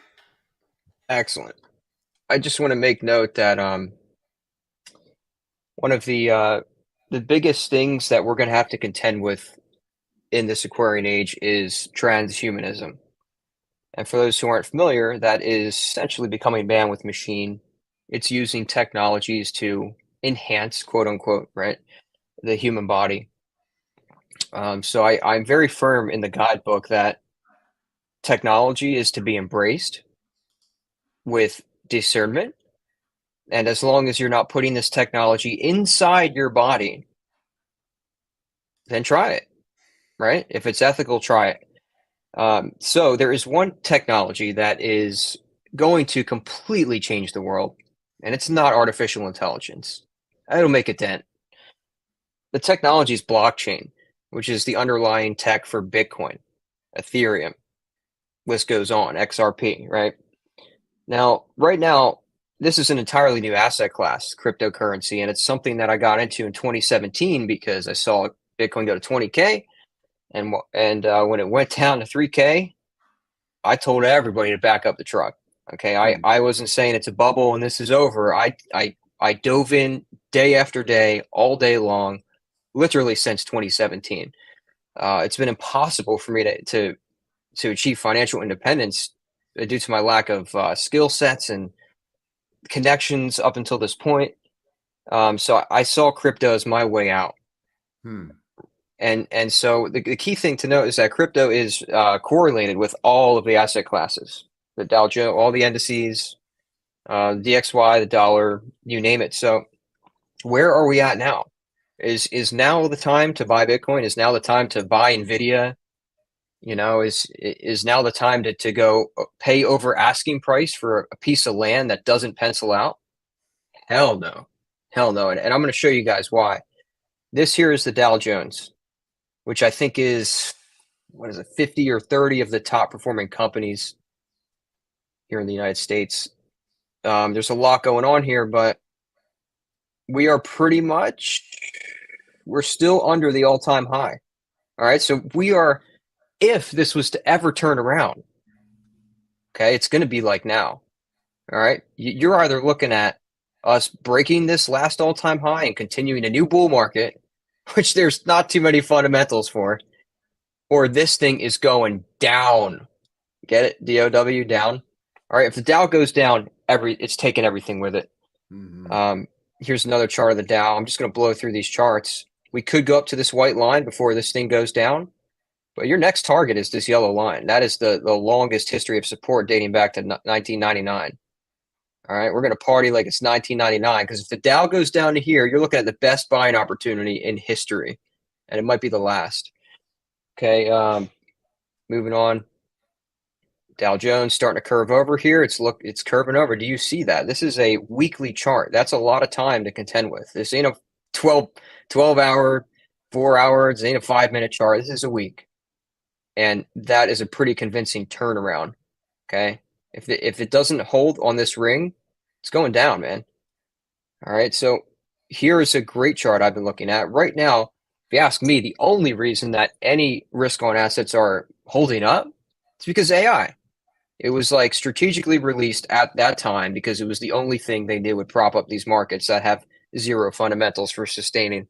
Excellent. I just want to make note that one of the biggest things that we're going to have to contend with in this Aquarian age is transhumanism. And for those who aren't familiar, that is essentially becoming man with machine. It's using technologies to enhance, quote unquote, right, the human body. So I'm very firm in the guidebook that technology is to be embraced with discernment. And as long as you're not putting this technology inside your body, then try it, right? If it's ethical, try it. So there is one technology that is going to completely change the world, and it's not artificial intelligence. It'll make a dent. The technology is blockchain, which is the underlying tech for Bitcoin, Ethereum, list goes on, XRP, right? Now, right now, this is an entirely new asset class, cryptocurrency, and it's something that I got into in 2017 because I saw Bitcoin go to 20K, and when it went down to 3K, I told everybody to back up the truck. Okay, I wasn't saying it's a bubble and this is over. I dove in day after day, all day long, literally since 2017. It's been impossible for me to achieve financial independence due to my lack of skill sets and connections up until this point. So I saw crypto as my way out. And so the key thing to note is that crypto is correlated with all of the asset classes, the Dow Jones, all the indices, DXY, the dollar, you name it. So where are we at now? Is now the time to buy Bitcoin? Is now the time to buy Nvidia? You know, is now the time to go pay over asking price for a piece of land that doesn't pencil out? Hell no. Hell no. And I'm going to show you guys why. This here is the Dow Jones, which I think is, 50 or 30 of the top performing companies here in the United States. There's a lot going on here, but we are we're still under the all-time high. All right. So we are, if this was to ever turn around, okay, it's going to be like now. All right. You're either looking at us breaking this last all-time high and continuing a new bull market, which there's not too many fundamentals for, or this thing is going down. Get it? DOW, down. All right. If the Dow goes down, it's taking everything with it. Here's another chart of the Dow. I'm just going to blow through these charts. We could go up to this white line before this thing goes down, but your next target is this yellow line. That is the longest history of support dating back to 1999. All right, we're going to party like it's 1999, because if the Dow goes down to here, you're looking at the best buying opportunity in history, and it might be the last. Okay, moving on. Dow Jones starting to curve over here. It's curving over. Do you see that? This is a weekly chart. That's a lot of time to contend with. This ain't a 12 hour, 4 hours. This ain't a 5-minute chart. This is a week, and that is a pretty convincing turnaround. Okay. If it doesn't hold on this ring, it's going down, man. All right. So here is a great chart I've been looking at right now. If you ask me, the only reason that any risk on assets are holding up is because AI. It was like strategically released at that time because it was the only thing they knew would prop up these markets that have zero fundamentals for sustaining.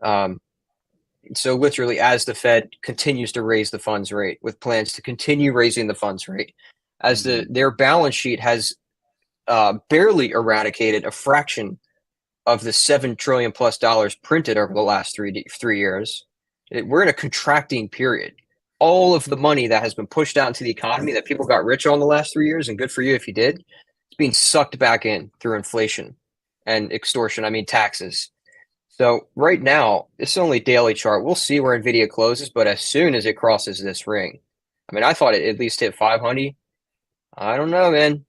So literally, as the Fed continues to raise the funds rate with plans to continue raising the funds rate, as their balance sheet has barely eradicated a fraction of the $7 trillion plus printed over the last three years, we're in a contracting period. All of the money that has been pushed out into the economy that people got rich on the last 3 years, and good for you if you did, it's being sucked back in through inflation and extortion. I mean, taxes. So right now, it's only daily chart. We'll see where Nvidia closes, but as soon as it crosses this ring, I mean, I thought it at least hit 500. I don't know, man.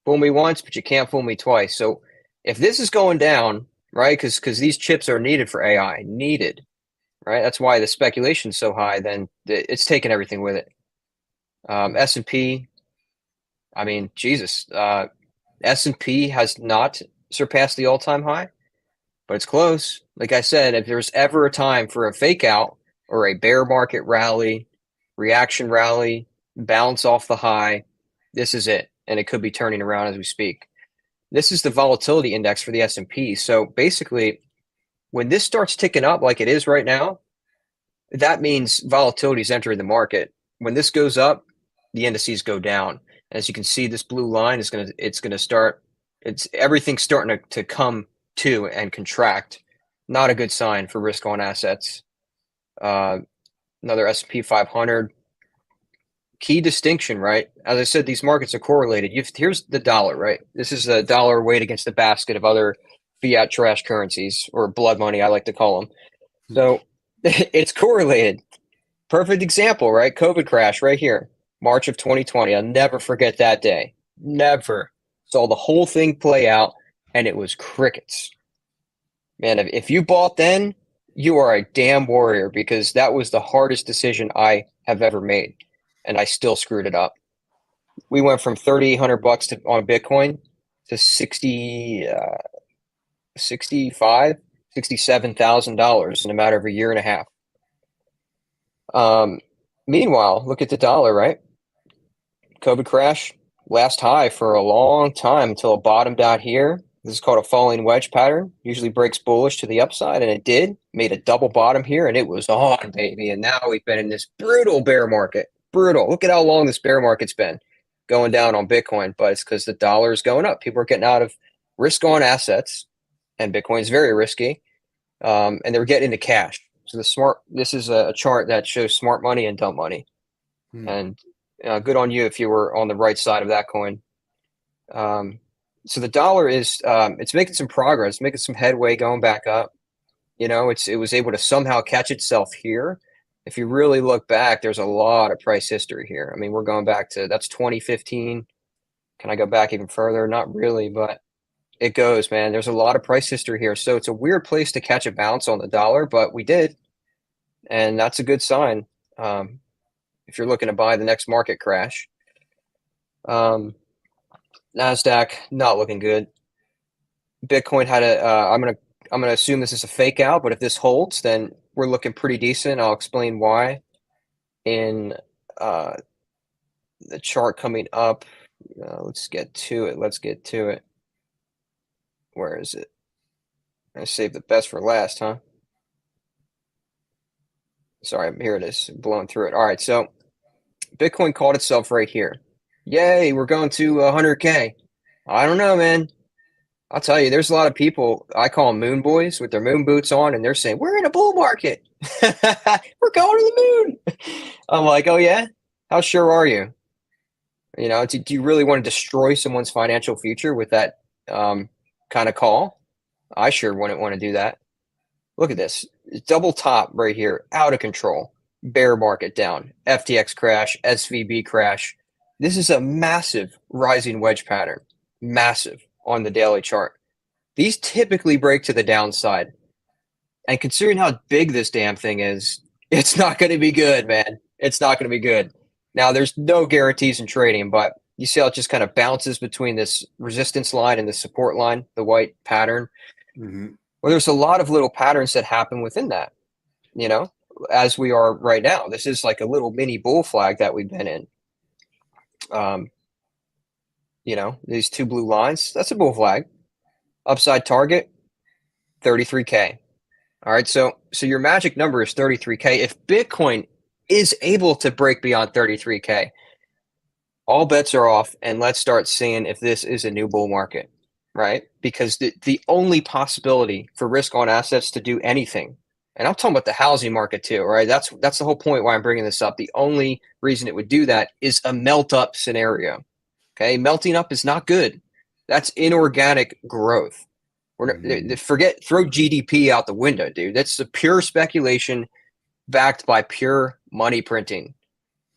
Fool me once, but you can't fool me twice. So if this is going down, right, because these chips are needed for AI, right? That's why the speculation's so high. Then it's taking everything with it. S&P, I mean, Jesus, S&P has not surpassed the all-time high, but it's close. Like I said, if there's ever a time for a fake out or a bear market rally, reaction rally, bounce off the high, this is it, and it could be turning around as we speak. This is the volatility index for the S&P. So basically, when this starts ticking up like it is right now, that means volatility is entering the market. When this goes up, the indices go down. As you can see, this blue line is everything's starting to come to and contract. Not a good sign for risk on assets. Another S&P 500. Key distinction, right? As I said, these markets are correlated. Here's the dollar, right? This is the dollar weighed against the basket of other fiat trash currencies, or blood money, I like to call them. So it's correlated. Perfect example, right? COVID crash right here, March of 2020. I'll never forget that day. Never. Saw the whole thing play out, and it was crickets. Man, if you bought then, you are a damn warrior, because that was the hardest decision I have ever made, and I still screwed it up. We went from $3,800 on Bitcoin to $67,000 in a matter of a year and a half. Meanwhile, look at the dollar, right? COVID crash, last high for a long time until it bottomed out here. This is called a falling wedge pattern. Usually breaks bullish to the upside, and it did. Made a double bottom here, and it was on, baby. And now we've been in this brutal bear market. Brutal. Look at how long this bear market's been going down on Bitcoin, but it's because the dollar is going up. People are getting out of risk-on assets, and Bitcoin is very risky, and they're getting into cash. So this is a chart that shows smart money and dumb money, and good on you if you were on the right side of that coin. So the dollar is it's making some progress, making some headway, going back up. You know, it was able to somehow catch itself here. If you really look back, there's a lot of price history here. I mean, we're going back to that's 2015. Can I go back even further? Not really, but it goes, man. There's a lot of price history here. So it's a weird place to catch a bounce on the dollar, but we did. And that's a good sign if you're looking to buy the next market crash. NASDAQ, not looking good. Bitcoin had a, I'm gonna assume this is a fake out, but if this holds, then we're looking pretty decent. I'll explain why in the chart coming up. Let's get to it. Where is it? I saved the best for last, huh? Sorry, here it is, blowing through it. All right, so Bitcoin caught itself right here. Yay, we're going to 100K. I don't know, man. I'll tell you, there's a lot of people, I call them moon boys with their moon boots on, and they're saying, we're in a bull market. We're going to the moon. I'm like, oh, yeah? How sure are you? You know, do you really want to destroy someone's financial future with that kind of call? I sure wouldn't want to do that. Look at this. Double top right here, out of control. Bear market down. FTX crash, SVB crash. This is a massive rising wedge pattern. Massive on the daily chart. These typically break to the downside. And considering how big this damn thing is, it's not going to be good, man. It's not going to be good. Now, there's no guarantees in trading, but you see how it just kind of bounces between this resistance line and the support line, the white pattern. Mm-hmm. Well, there's a lot of little patterns that happen within that, you know, as we are right now. This is like a little mini bull flag that we've been in. You know, these two blue lines, that's a bull flag. Upside target, 33K. All right, so your magic number is 33K. If Bitcoin is able to break beyond 33K, all bets are off, and let's start seeing if this is a new bull market, right? Because the only possibility for risk on assets to do anything, and I'm talking about the housing market too, right? That's the whole point why I'm bringing this up. The only reason it would do that is a melt up scenario. Okay, melting up is not good. That's inorganic growth. Throw GDP out the window, dude. That's the pure speculation backed by pure money printing.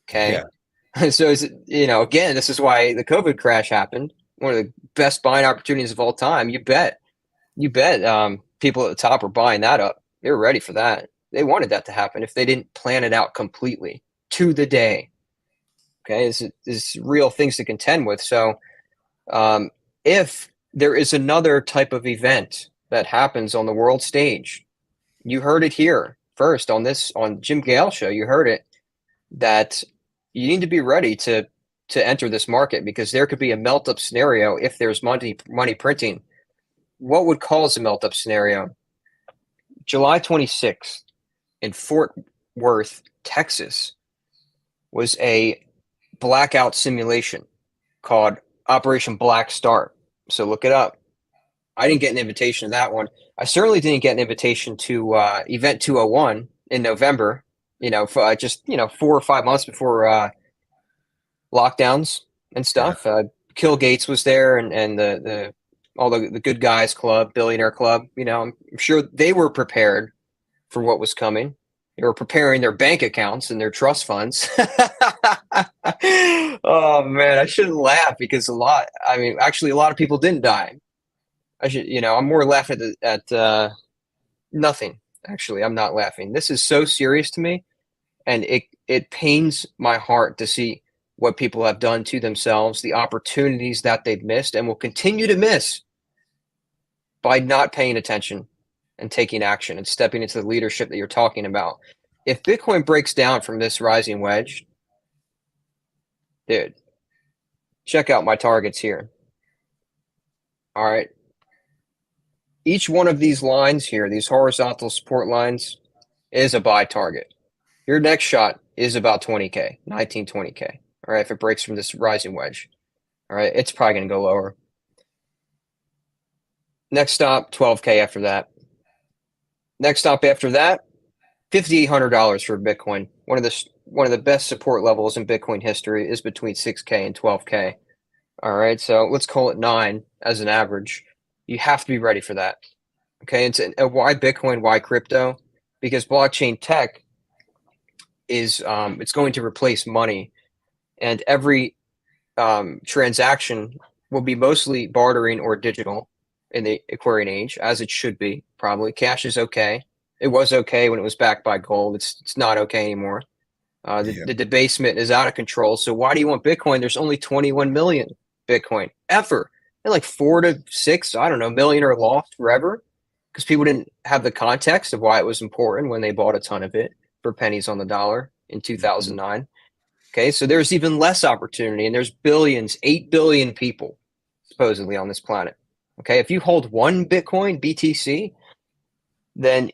Okay. Yeah. So, again, this is why the COVID crash happened. One of the best buying opportunities of all time. You bet people at the top were buying that up. They were ready for that. They wanted that to happen if they didn't plan it out completely to the day. Okay. This is real things to contend with. So if there is another type of event that happens on the world stage, you heard it here first on Jim Gale show. You heard it, that you need to be ready to enter this market, because there could be a melt up scenario if there's money printing. What would cause a melt up scenario? July 26th in Fort Worth, Texas, was a blackout simulation called Operation Black Start. So look it up. I didn't get an invitation to that one. I certainly didn't get an invitation to Event 201 in November, for just 4 or 5 months before lockdowns and stuff. Kill Gates was there, and the all the good guys club, billionaire club. I'm sure they were prepared for what was coming. They were preparing their bank accounts and their trust funds. Oh man, I shouldn't laugh, because a lot of people didn't die. I'm more laughing at nothing. Actually, I'm not laughing. This is so serious to me, and it pains my heart to see what people have done to themselves, the opportunities that they've missed and will continue to miss by not paying attention and taking action and stepping into the leadership that you're talking about. If Bitcoin breaks down from this rising wedge, dude, check out my targets here. All right. each one of these lines here, these horizontal support lines, is a buy target. Your next shot is about 20K, 19, 20K. All right, if it breaks from this rising wedge. All right, it's probably going to go lower. Next stop, 12K after that. Next stop after that, $5,800 for Bitcoin. One of the best support levels in Bitcoin history is between 6K and 12K. All right, so let's call it 9 as an average. You have to be ready for that. Okay, and why Bitcoin? Why crypto? Because blockchain tech is it's going to replace money, and every transaction will be mostly bartering or digital in the Aquarian Age, as it should be. Probably cash is okay. It was okay when it was backed by gold. It's not okay anymore. The debasement is out of control. So why do you want Bitcoin? There's only 21 million Bitcoin ever, and like 4 to 6, I don't know, million are lost forever because people didn't have the context of why it was important when they bought a ton of it for pennies on the dollar in 2009. Okay, so there's even less opportunity, and there's billions, 8 billion people supposedly on this planet. Okay, if you hold one Bitcoin BTC, then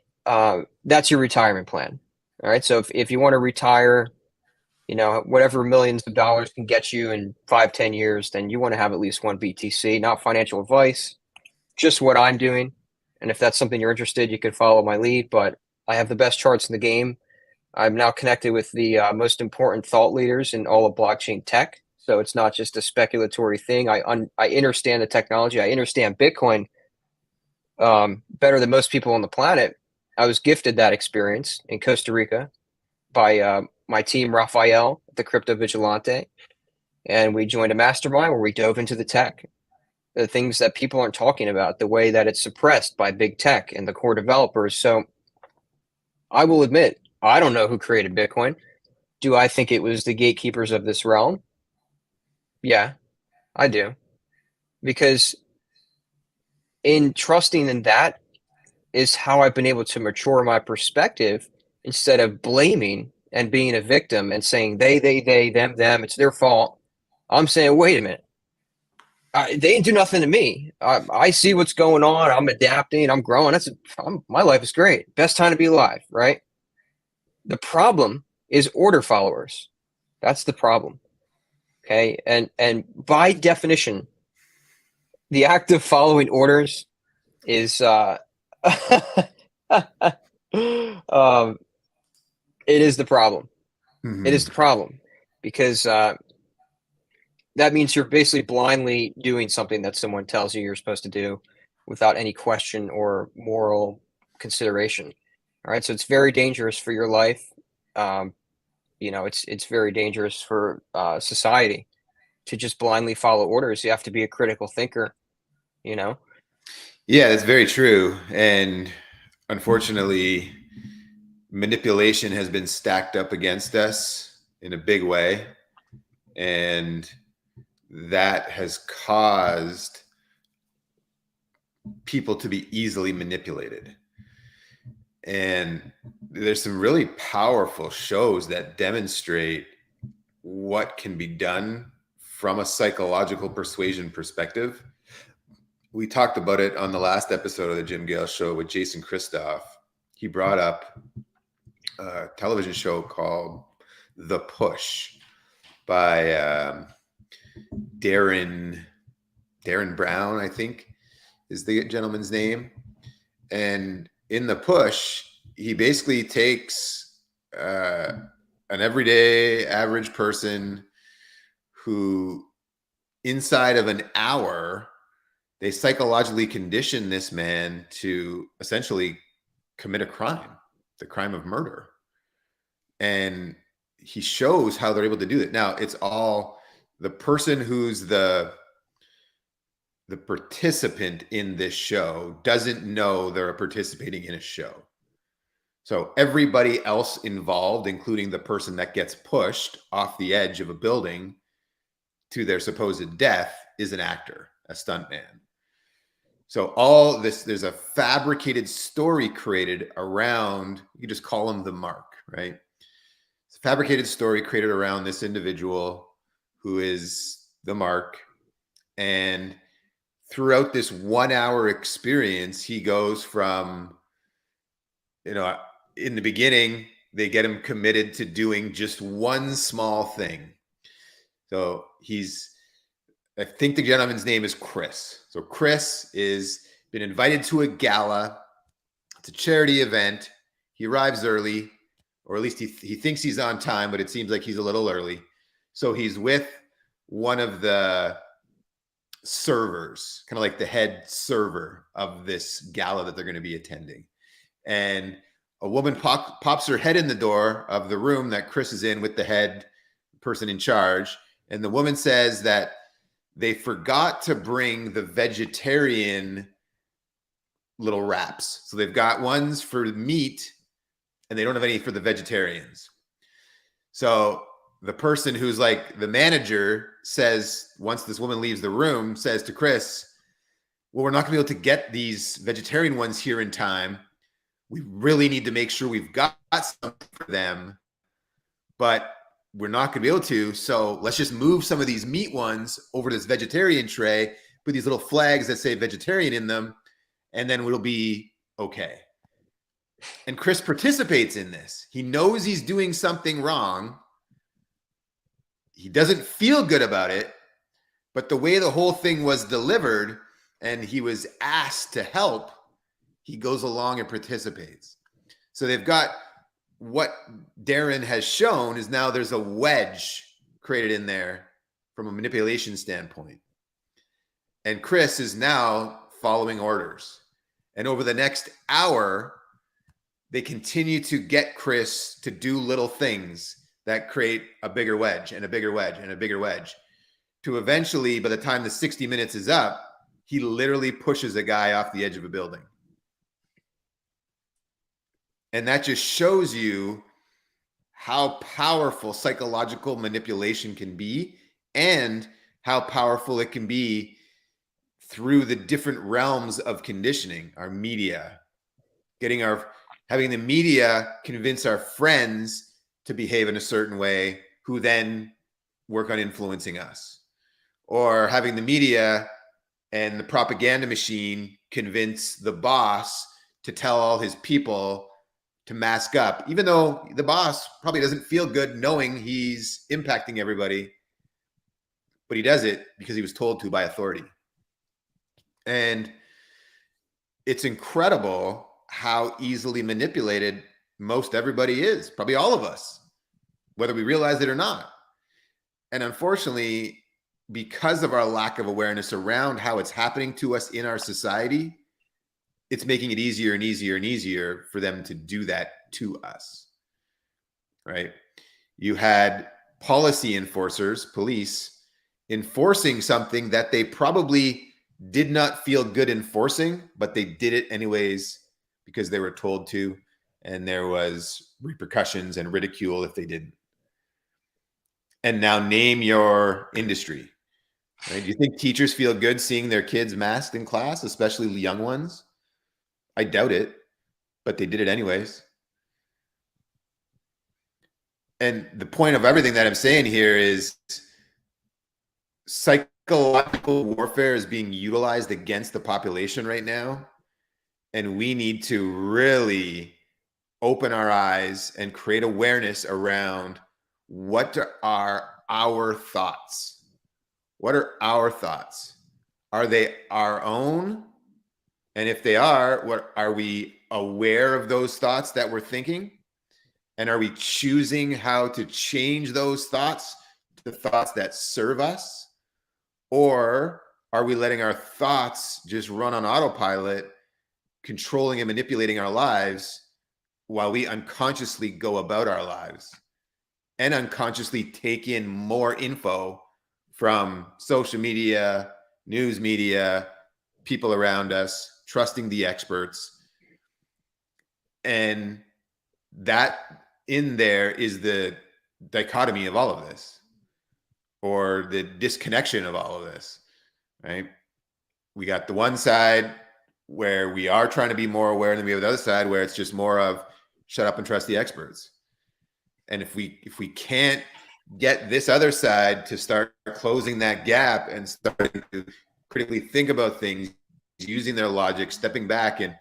that's your retirement plan. All right, so if you want to retire, you know, whatever millions of dollars can get you in 5-10 years, then you want to have at least one BTC. Not financial advice, just what I'm doing. And if that's something you're interested, you can follow my lead. But I have the best charts in the game. I'm now connected with the most important thought leaders in all of blockchain tech. So it's not just a speculatory thing. I understand the technology. I understand Bitcoin better than most people on the planet. I was gifted that experience in Costa Rica by my team, Rafael, the Crypto Vigilante. And we joined a mastermind where we dove into the tech, the things that people aren't talking about, the way that it's suppressed by big tech and the core developers. So I will admit, I don't know who created Bitcoin. Do I think it was the gatekeepers of this realm? Yeah, I do. Because in trusting in that is how I've been able to mature my perspective instead of blaming and being a victim and saying they, them, it's their fault. I'm saying, wait a minute. They didn't do nothing to me. I see what's going on. I'm adapting. I'm growing. My life is great. Best time to be alive, right? The problem is order followers. That's the problem. Okay. And by definition, the act of following orders is it is the problem. Mm-hmm. It is the problem because that means you're basically blindly doing something that someone tells you you're supposed to do without any question or moral consideration. All right. So it's very dangerous for your life. You know, it's very dangerous for society to just blindly follow orders. You have to be a critical thinker, you know? Yeah, that's very true. And unfortunately, manipulation has been stacked up against us in a big way. And that has caused people to be easily manipulated. And there's some really powerful shows that demonstrate what can be done from a psychological persuasion perspective. We talked about it on the last episode of the Jim Gale show with Jason Christoff. He brought up a television show called The Push by Darren Brown, I think is the gentleman's name. And in The Push, he basically takes an everyday average person who inside of an hour, they psychologically condition this man to essentially commit a crime, the crime of murder. And he shows how they're able to do it. Now, it's all the person who's the participant in this show doesn't know they're participating in a show. So everybody else involved, including the person that gets pushed off the edge of a building to their supposed death, is an actor, a stuntman. So all this, there's a fabricated story created around, you just call him the Mark, right? It's a fabricated story created around this individual who is the Mark. And throughout this 1 hour experience, he goes from, in the beginning, they get him committed to doing just one small thing. So I think the gentleman's name is Chris. So Chris is been invited to a gala. It's a charity event. He arrives early, or at least he thinks he's on time, but it seems like he's a little early. So he's with one of the servers, kind of like the head server of this gala that they're going to be attending. And a woman pops her head in the door of the room that Chris is in with the head person in charge. And the woman says that they forgot to bring the vegetarian little wraps. So they've got ones for meat and they don't have any for the vegetarians. So the person who's like the manager says, once this woman leaves the room, says to Chris, well, we're not gonna be able to get these vegetarian ones here in time. We really need to make sure we've got something for them, but we're not going to be able to. So let's just move some of these meat ones over to this vegetarian tray, put these little flags that say vegetarian in them, and then it'll be okay. And Chris participates in this. He knows he's doing something wrong. He doesn't feel good about it, but the way the whole thing was delivered and he was asked to help, he goes along and participates. So they've got what Darren has shown is now there's a wedge created in there from a manipulation standpoint. And Chris is now following orders. And over the next hour, they continue to get Chris to do little things that create a bigger wedge and a bigger wedge and a bigger wedge to eventually, by the time the 60 minutes is up, he literally pushes a guy off the edge of a building. And that just shows you how powerful psychological manipulation can be and how powerful it can be through the different realms of conditioning, our media, having the media convince our friends to behave in a certain way who then work on influencing us, or having the media and the propaganda machine convince the boss to tell all his people to mask up, even though the boss probably doesn't feel good knowing he's impacting everybody, but he does it because he was told to by authority. And it's incredible how easily manipulated most everybody is, probably all of us, whether we realize it or not. And unfortunately, because of our lack of awareness around how it's happening to us in our society, it's making it easier and easier and easier for them to do that to us, right? You had policy enforcers, police, enforcing something that they probably did not feel good enforcing, but they did it anyways because they were told to, and there was repercussions and ridicule if they didn't. And now name your industry, right? Do you think teachers feel good seeing their kids masked in class, especially young ones? I doubt it, but they did it anyways. And the point of everything that I'm saying here is psychological warfare is being utilized against the population right now. And we need to really open our eyes and create awareness around what are our thoughts? What are our thoughts? Are they our own? And if they are, what are we aware of those thoughts that we're thinking? And are we choosing how to change those thoughts to thoughts that serve us? Or are we letting our thoughts just run on autopilot, controlling and manipulating our lives while we unconsciously go about our lives and unconsciously take in more info from social media, news media, people around us, trusting the experts? And that in there is the dichotomy of all of this, or the disconnection of all of this, right? We got the one side where we are trying to be more aware, and then we have the other side where it's just more of shut up and trust the experts. And if we can't get this other side to start closing that gap and starting to critically think about things, using their logic, stepping back and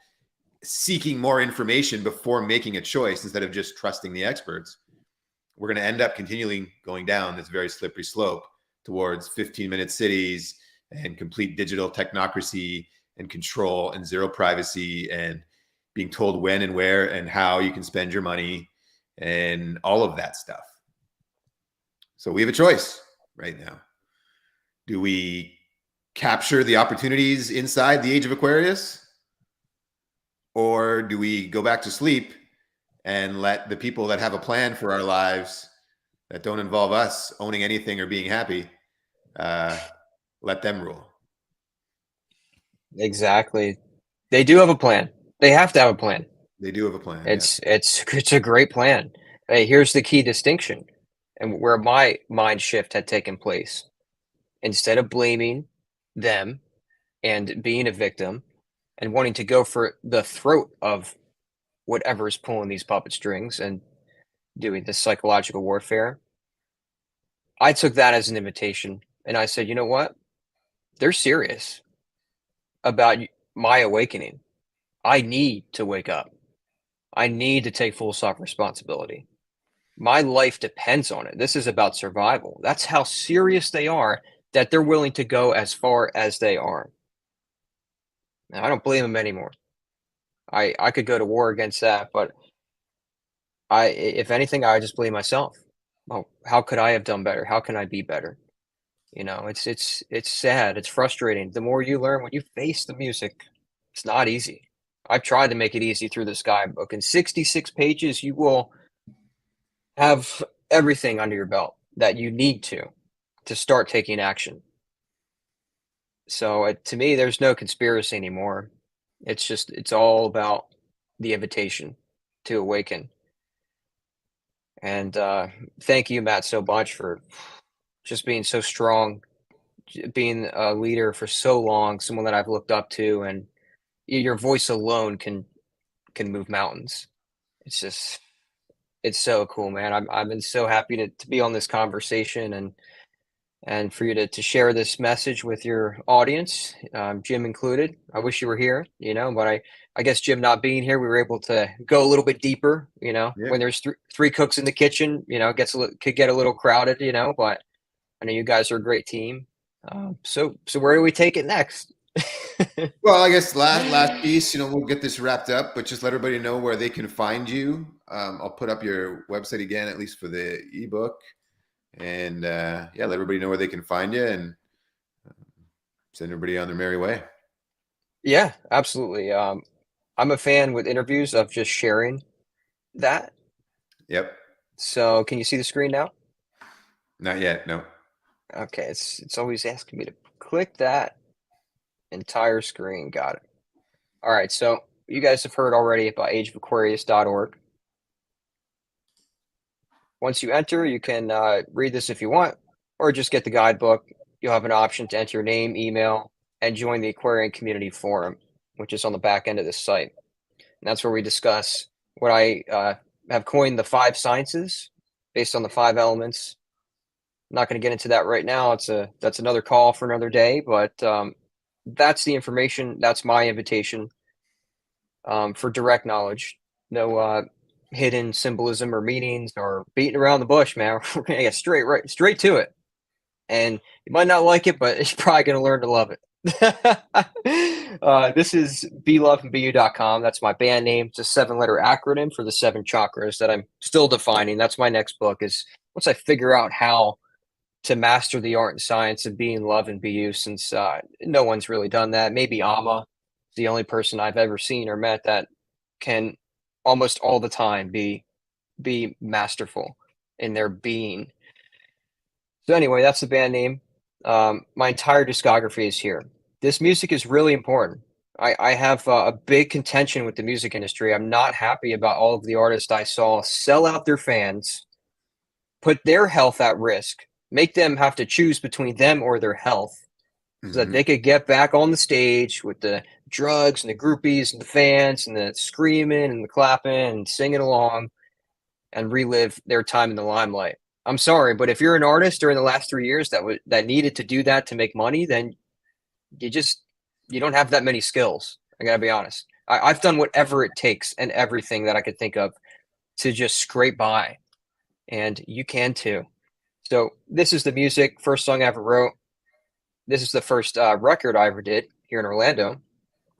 seeking more information before making a choice instead of just trusting the experts, we're going to end up continually going down this very slippery slope towards 15-minute cities and complete digital technocracy and control and zero privacy and being told when and where and how you can spend your money and all of that stuff. So we have a choice right now. Do we capture the opportunities inside the age of Aquarius? Or do we go back to sleep and let the people that have a plan for our lives that don't involve us owning anything or being happy, let them rule? Exactly. They do have a plan. They have to have a plan. They do have a plan. It's a great plan. Hey, here's the key distinction and where my mind shift had taken place. Instead of blaming them and being a victim and wanting to go for the throat of whatever is pulling these puppet strings and doing this psychological warfare, I took that as an invitation and I said, you know what? They're serious about my awakening. I need to wake up. I need to take full self-responsibility. My life depends on it. This is about survival. That's how serious they are, that they're willing to go as far as they are. Now, I don't blame them anymore. I could go to war against that, but if anything, I just blame myself. Well, how could I have done better? How can I be better? You know, it's sad. It's frustrating. The more you learn when you face the music, it's not easy. I've tried to make it easy through this guidebook. In 66 pages, you will have everything under your belt that you need to start taking action. So to me, there's no conspiracy anymore. It's all about the invitation to awaken. And thank you, Matt, so much for just being so strong, being a leader for so long, someone that I've looked up to, and your voice alone can move mountains. It's so cool, man. I've been so happy to be on this conversation and for you to share this message with your audience, Jim included. I wish you were here, but I guess Jim not being here, we were able to go a little bit deeper, Yeah. When there's three cooks in the kitchen, could get a little crowded, but I know you guys are a great team. So where do we take it next? Well, I guess last piece, we'll get this wrapped up, but just let everybody know where they can find you. I'll put up your website again, at least for the ebook, and let everybody know where they can find you and send everybody on their merry way. Yeah, absolutely. I'm a fan with interviews of just sharing that. Yep. So can you see the screen now? Not yet. No. Okay. It's always asking me to click that entire screen. Got it. All right. So you guys have heard already about ageofaquarius.org. Once you enter, you can read this if you want, or just get the guidebook. You'll have an option to enter your name, email, and join the Aquarian Community Forum, which is on the back end of this site. And that's where we discuss what I have coined the 5 sciences based on the 5 elements. I'm not going to get into that right now. That's another call for another day, but that's the information. That's my invitation for direct knowledge. No hidden symbolism or meanings or beating around the bush, man. We're going to get straight to it. And you might not like it, but you're probably going to learn to love it. This is beloveandbu.com. That's my band name. It's a 7-letter acronym for the 7 chakras that I'm still defining. That's my next book, is once I figure out how to master the art and science of being love and bu, since no one's really done that. Maybe Amma is the only person I've ever seen or met that can almost all the time be masterful in their being. So anyway, that's the band name. My entire discography is here. This music is really important. I have a big contention with the music industry. I'm not happy about all of the artists I saw sell out their fans, put their health at risk, make them have to choose between them or their health, so that they could get back on the stage with the drugs and the groupies and the fans and the screaming and the clapping and singing along and relive their time in the limelight. I'm sorry, but if you're an artist during the last 3 years that needed to do that to make money, then you don't have that many skills. I gotta be honest. I've done whatever it takes and everything that I could think of to just scrape by, and you can too. So this is the music, first song I ever wrote. This is the first record I ever did here in Orlando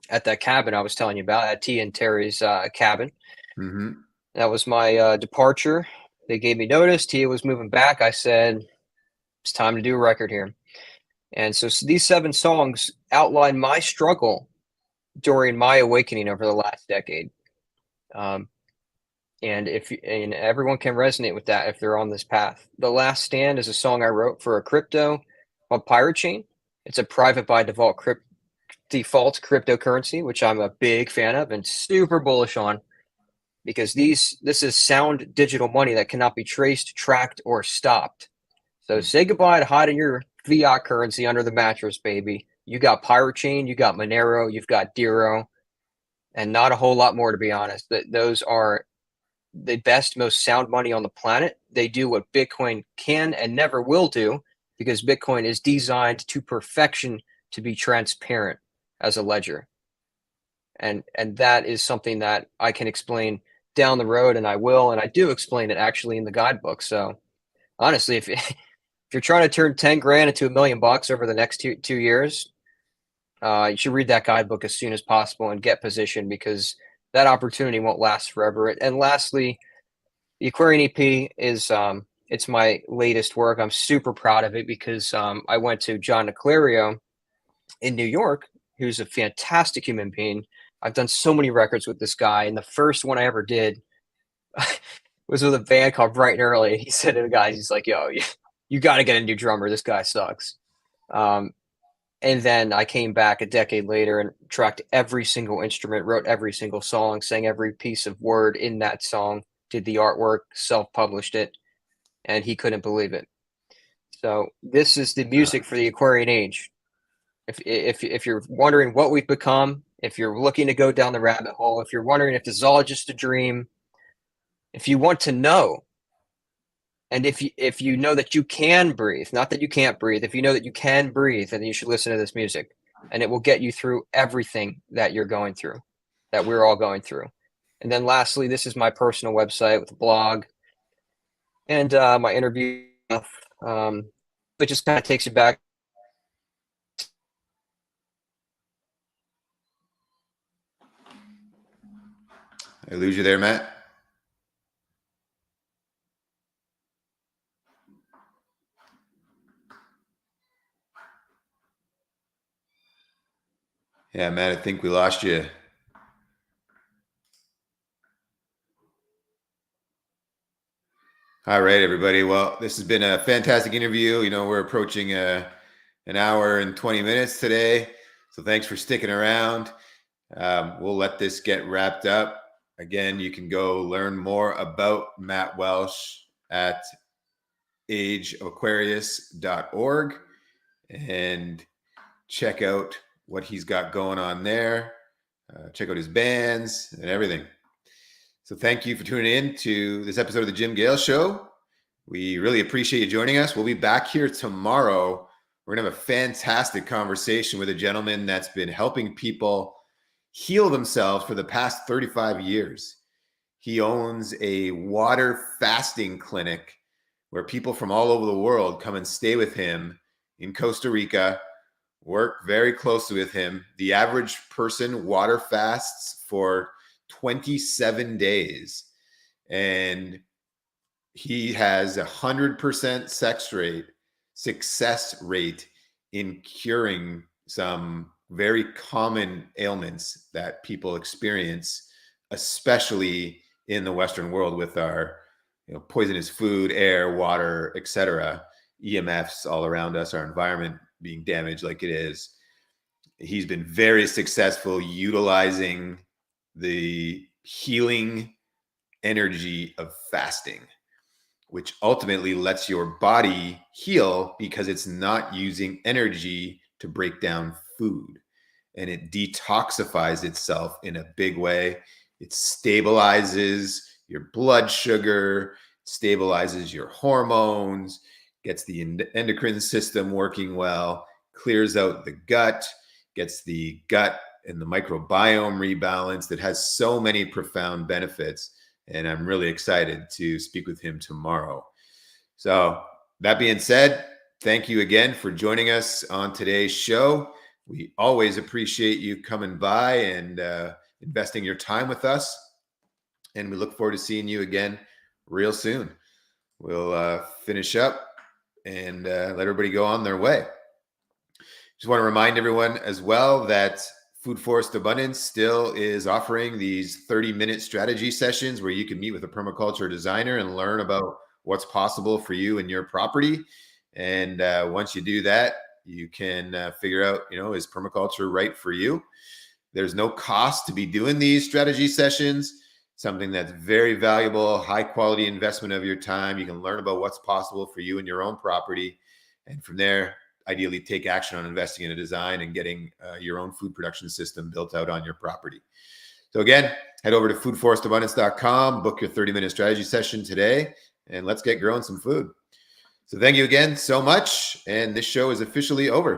at that cabin I was telling you about, at T and Terry's cabin. Mm-hmm. That was my departure. They gave me notice. Tia was moving back. I said, it's time to do a record here. And so these 7 songs outline my struggle during my awakening over the last decade. And and everyone can resonate with that if they're on this path. The Last Stand is a song I wrote for a crypto called Pirate Chain. It's a private by default cryptocurrency, which I'm a big fan of and super bullish on, because this is sound digital money that cannot be traced, tracked, or stopped. So say goodbye to hiding your fiat currency under the mattress, baby. You got Pirate Chain, you got Monero, you've got Dero, and not a whole lot more, to be honest. Those are the best, most sound money on the planet. They do what Bitcoin can and never will do, because Bitcoin is designed to perfection to be transparent as a ledger. And that is something that I can explain down the road, and I will, and I do explain it actually in the guidebook. So honestly, if you're trying to turn 10 grand into $1 million over the next two years, you should read that guidebook as soon as possible and get positioned, because that opportunity won't last forever. And lastly, the Aquarian EP is it's my latest work. I'm super proud of it because I went to John Niclario in New York, who's a fantastic human being. I've done so many records with this guy, and the first one I ever did was with a band called Bright and Early. He said to the guys, he's like, yo, you got to get a new drummer. This guy sucks. And then I came back a decade later and tracked every single instrument, wrote every single song, sang every piece of word in that song, did the artwork, self-published it, and he couldn't believe it. So this is the music for the Aquarian Age. If you're wondering what we've become, if you're looking to go down the rabbit hole, if you're wondering if this is all just a dream, if you want to know, and if you know that you can breathe, not that you can't breathe, if you know that you can breathe, then you should listen to this music, and it will get you through everything that you're going through, that we're all going through. And then lastly, this is my personal website with a blog and my interview stuff. It just kind of takes you back. I lose you there, Matt. Yeah, Matt, I think we lost you. All right, everybody. Well, this has been a fantastic interview. You know, we're approaching an hour and 20 minutes today. So thanks for sticking around. We'll let this get wrapped up. Again, you can go learn more about Matt Welsh at ageofaquarius.org and check out what he's got going on there. Check out his bands and everything. So thank you for tuning in to this episode of the Jim Gale Show. We really appreciate you joining us. We'll be back here tomorrow. We're going to have a fantastic conversation with a gentleman that's been helping people heal themselves for the past 35 years. He owns a water fasting clinic where people from all over the world come and stay with him in Costa Rica, work very closely with him. The average person water fasts for 27 days, and he has 100% success rate in curing some very common ailments that people experience, especially in the Western world with our poisonous food, air, water, etc., EMFs all around us, our environment being damaged like it is. He's been very successful utilizing the healing energy of fasting, which ultimately lets your body heal because it's not using energy to break down food, and it detoxifies itself in a big way. It stabilizes your blood sugar, stabilizes your hormones, gets the endocrine system working well, clears out the gut, gets the gut and the microbiome rebalanced. It has so many profound benefits, and I'm really excited to speak with him tomorrow. So that being said, thank you again for joining us on today's show. We always appreciate you coming by and investing your time with us. And we look forward to seeing you again real soon. We'll finish up and let everybody go on their way. Just want to remind everyone as well that Food Forest Abundance still is offering these 30-minute strategy sessions where you can meet with a permaculture designer and learn about what's possible for you and your property. And once you do that, you can figure out, is permaculture right for you? There's no cost to be doing these strategy sessions. Something that's very valuable, high quality investment of your time. You can learn about what's possible for you and your own property. And from there, ideally take action on investing in a design and getting your own food production system built out on your property. So again, head over to foodforestabundance.com, book your 30-minute strategy session today, and let's get growing some food. So thank you again so much. And this show is officially over.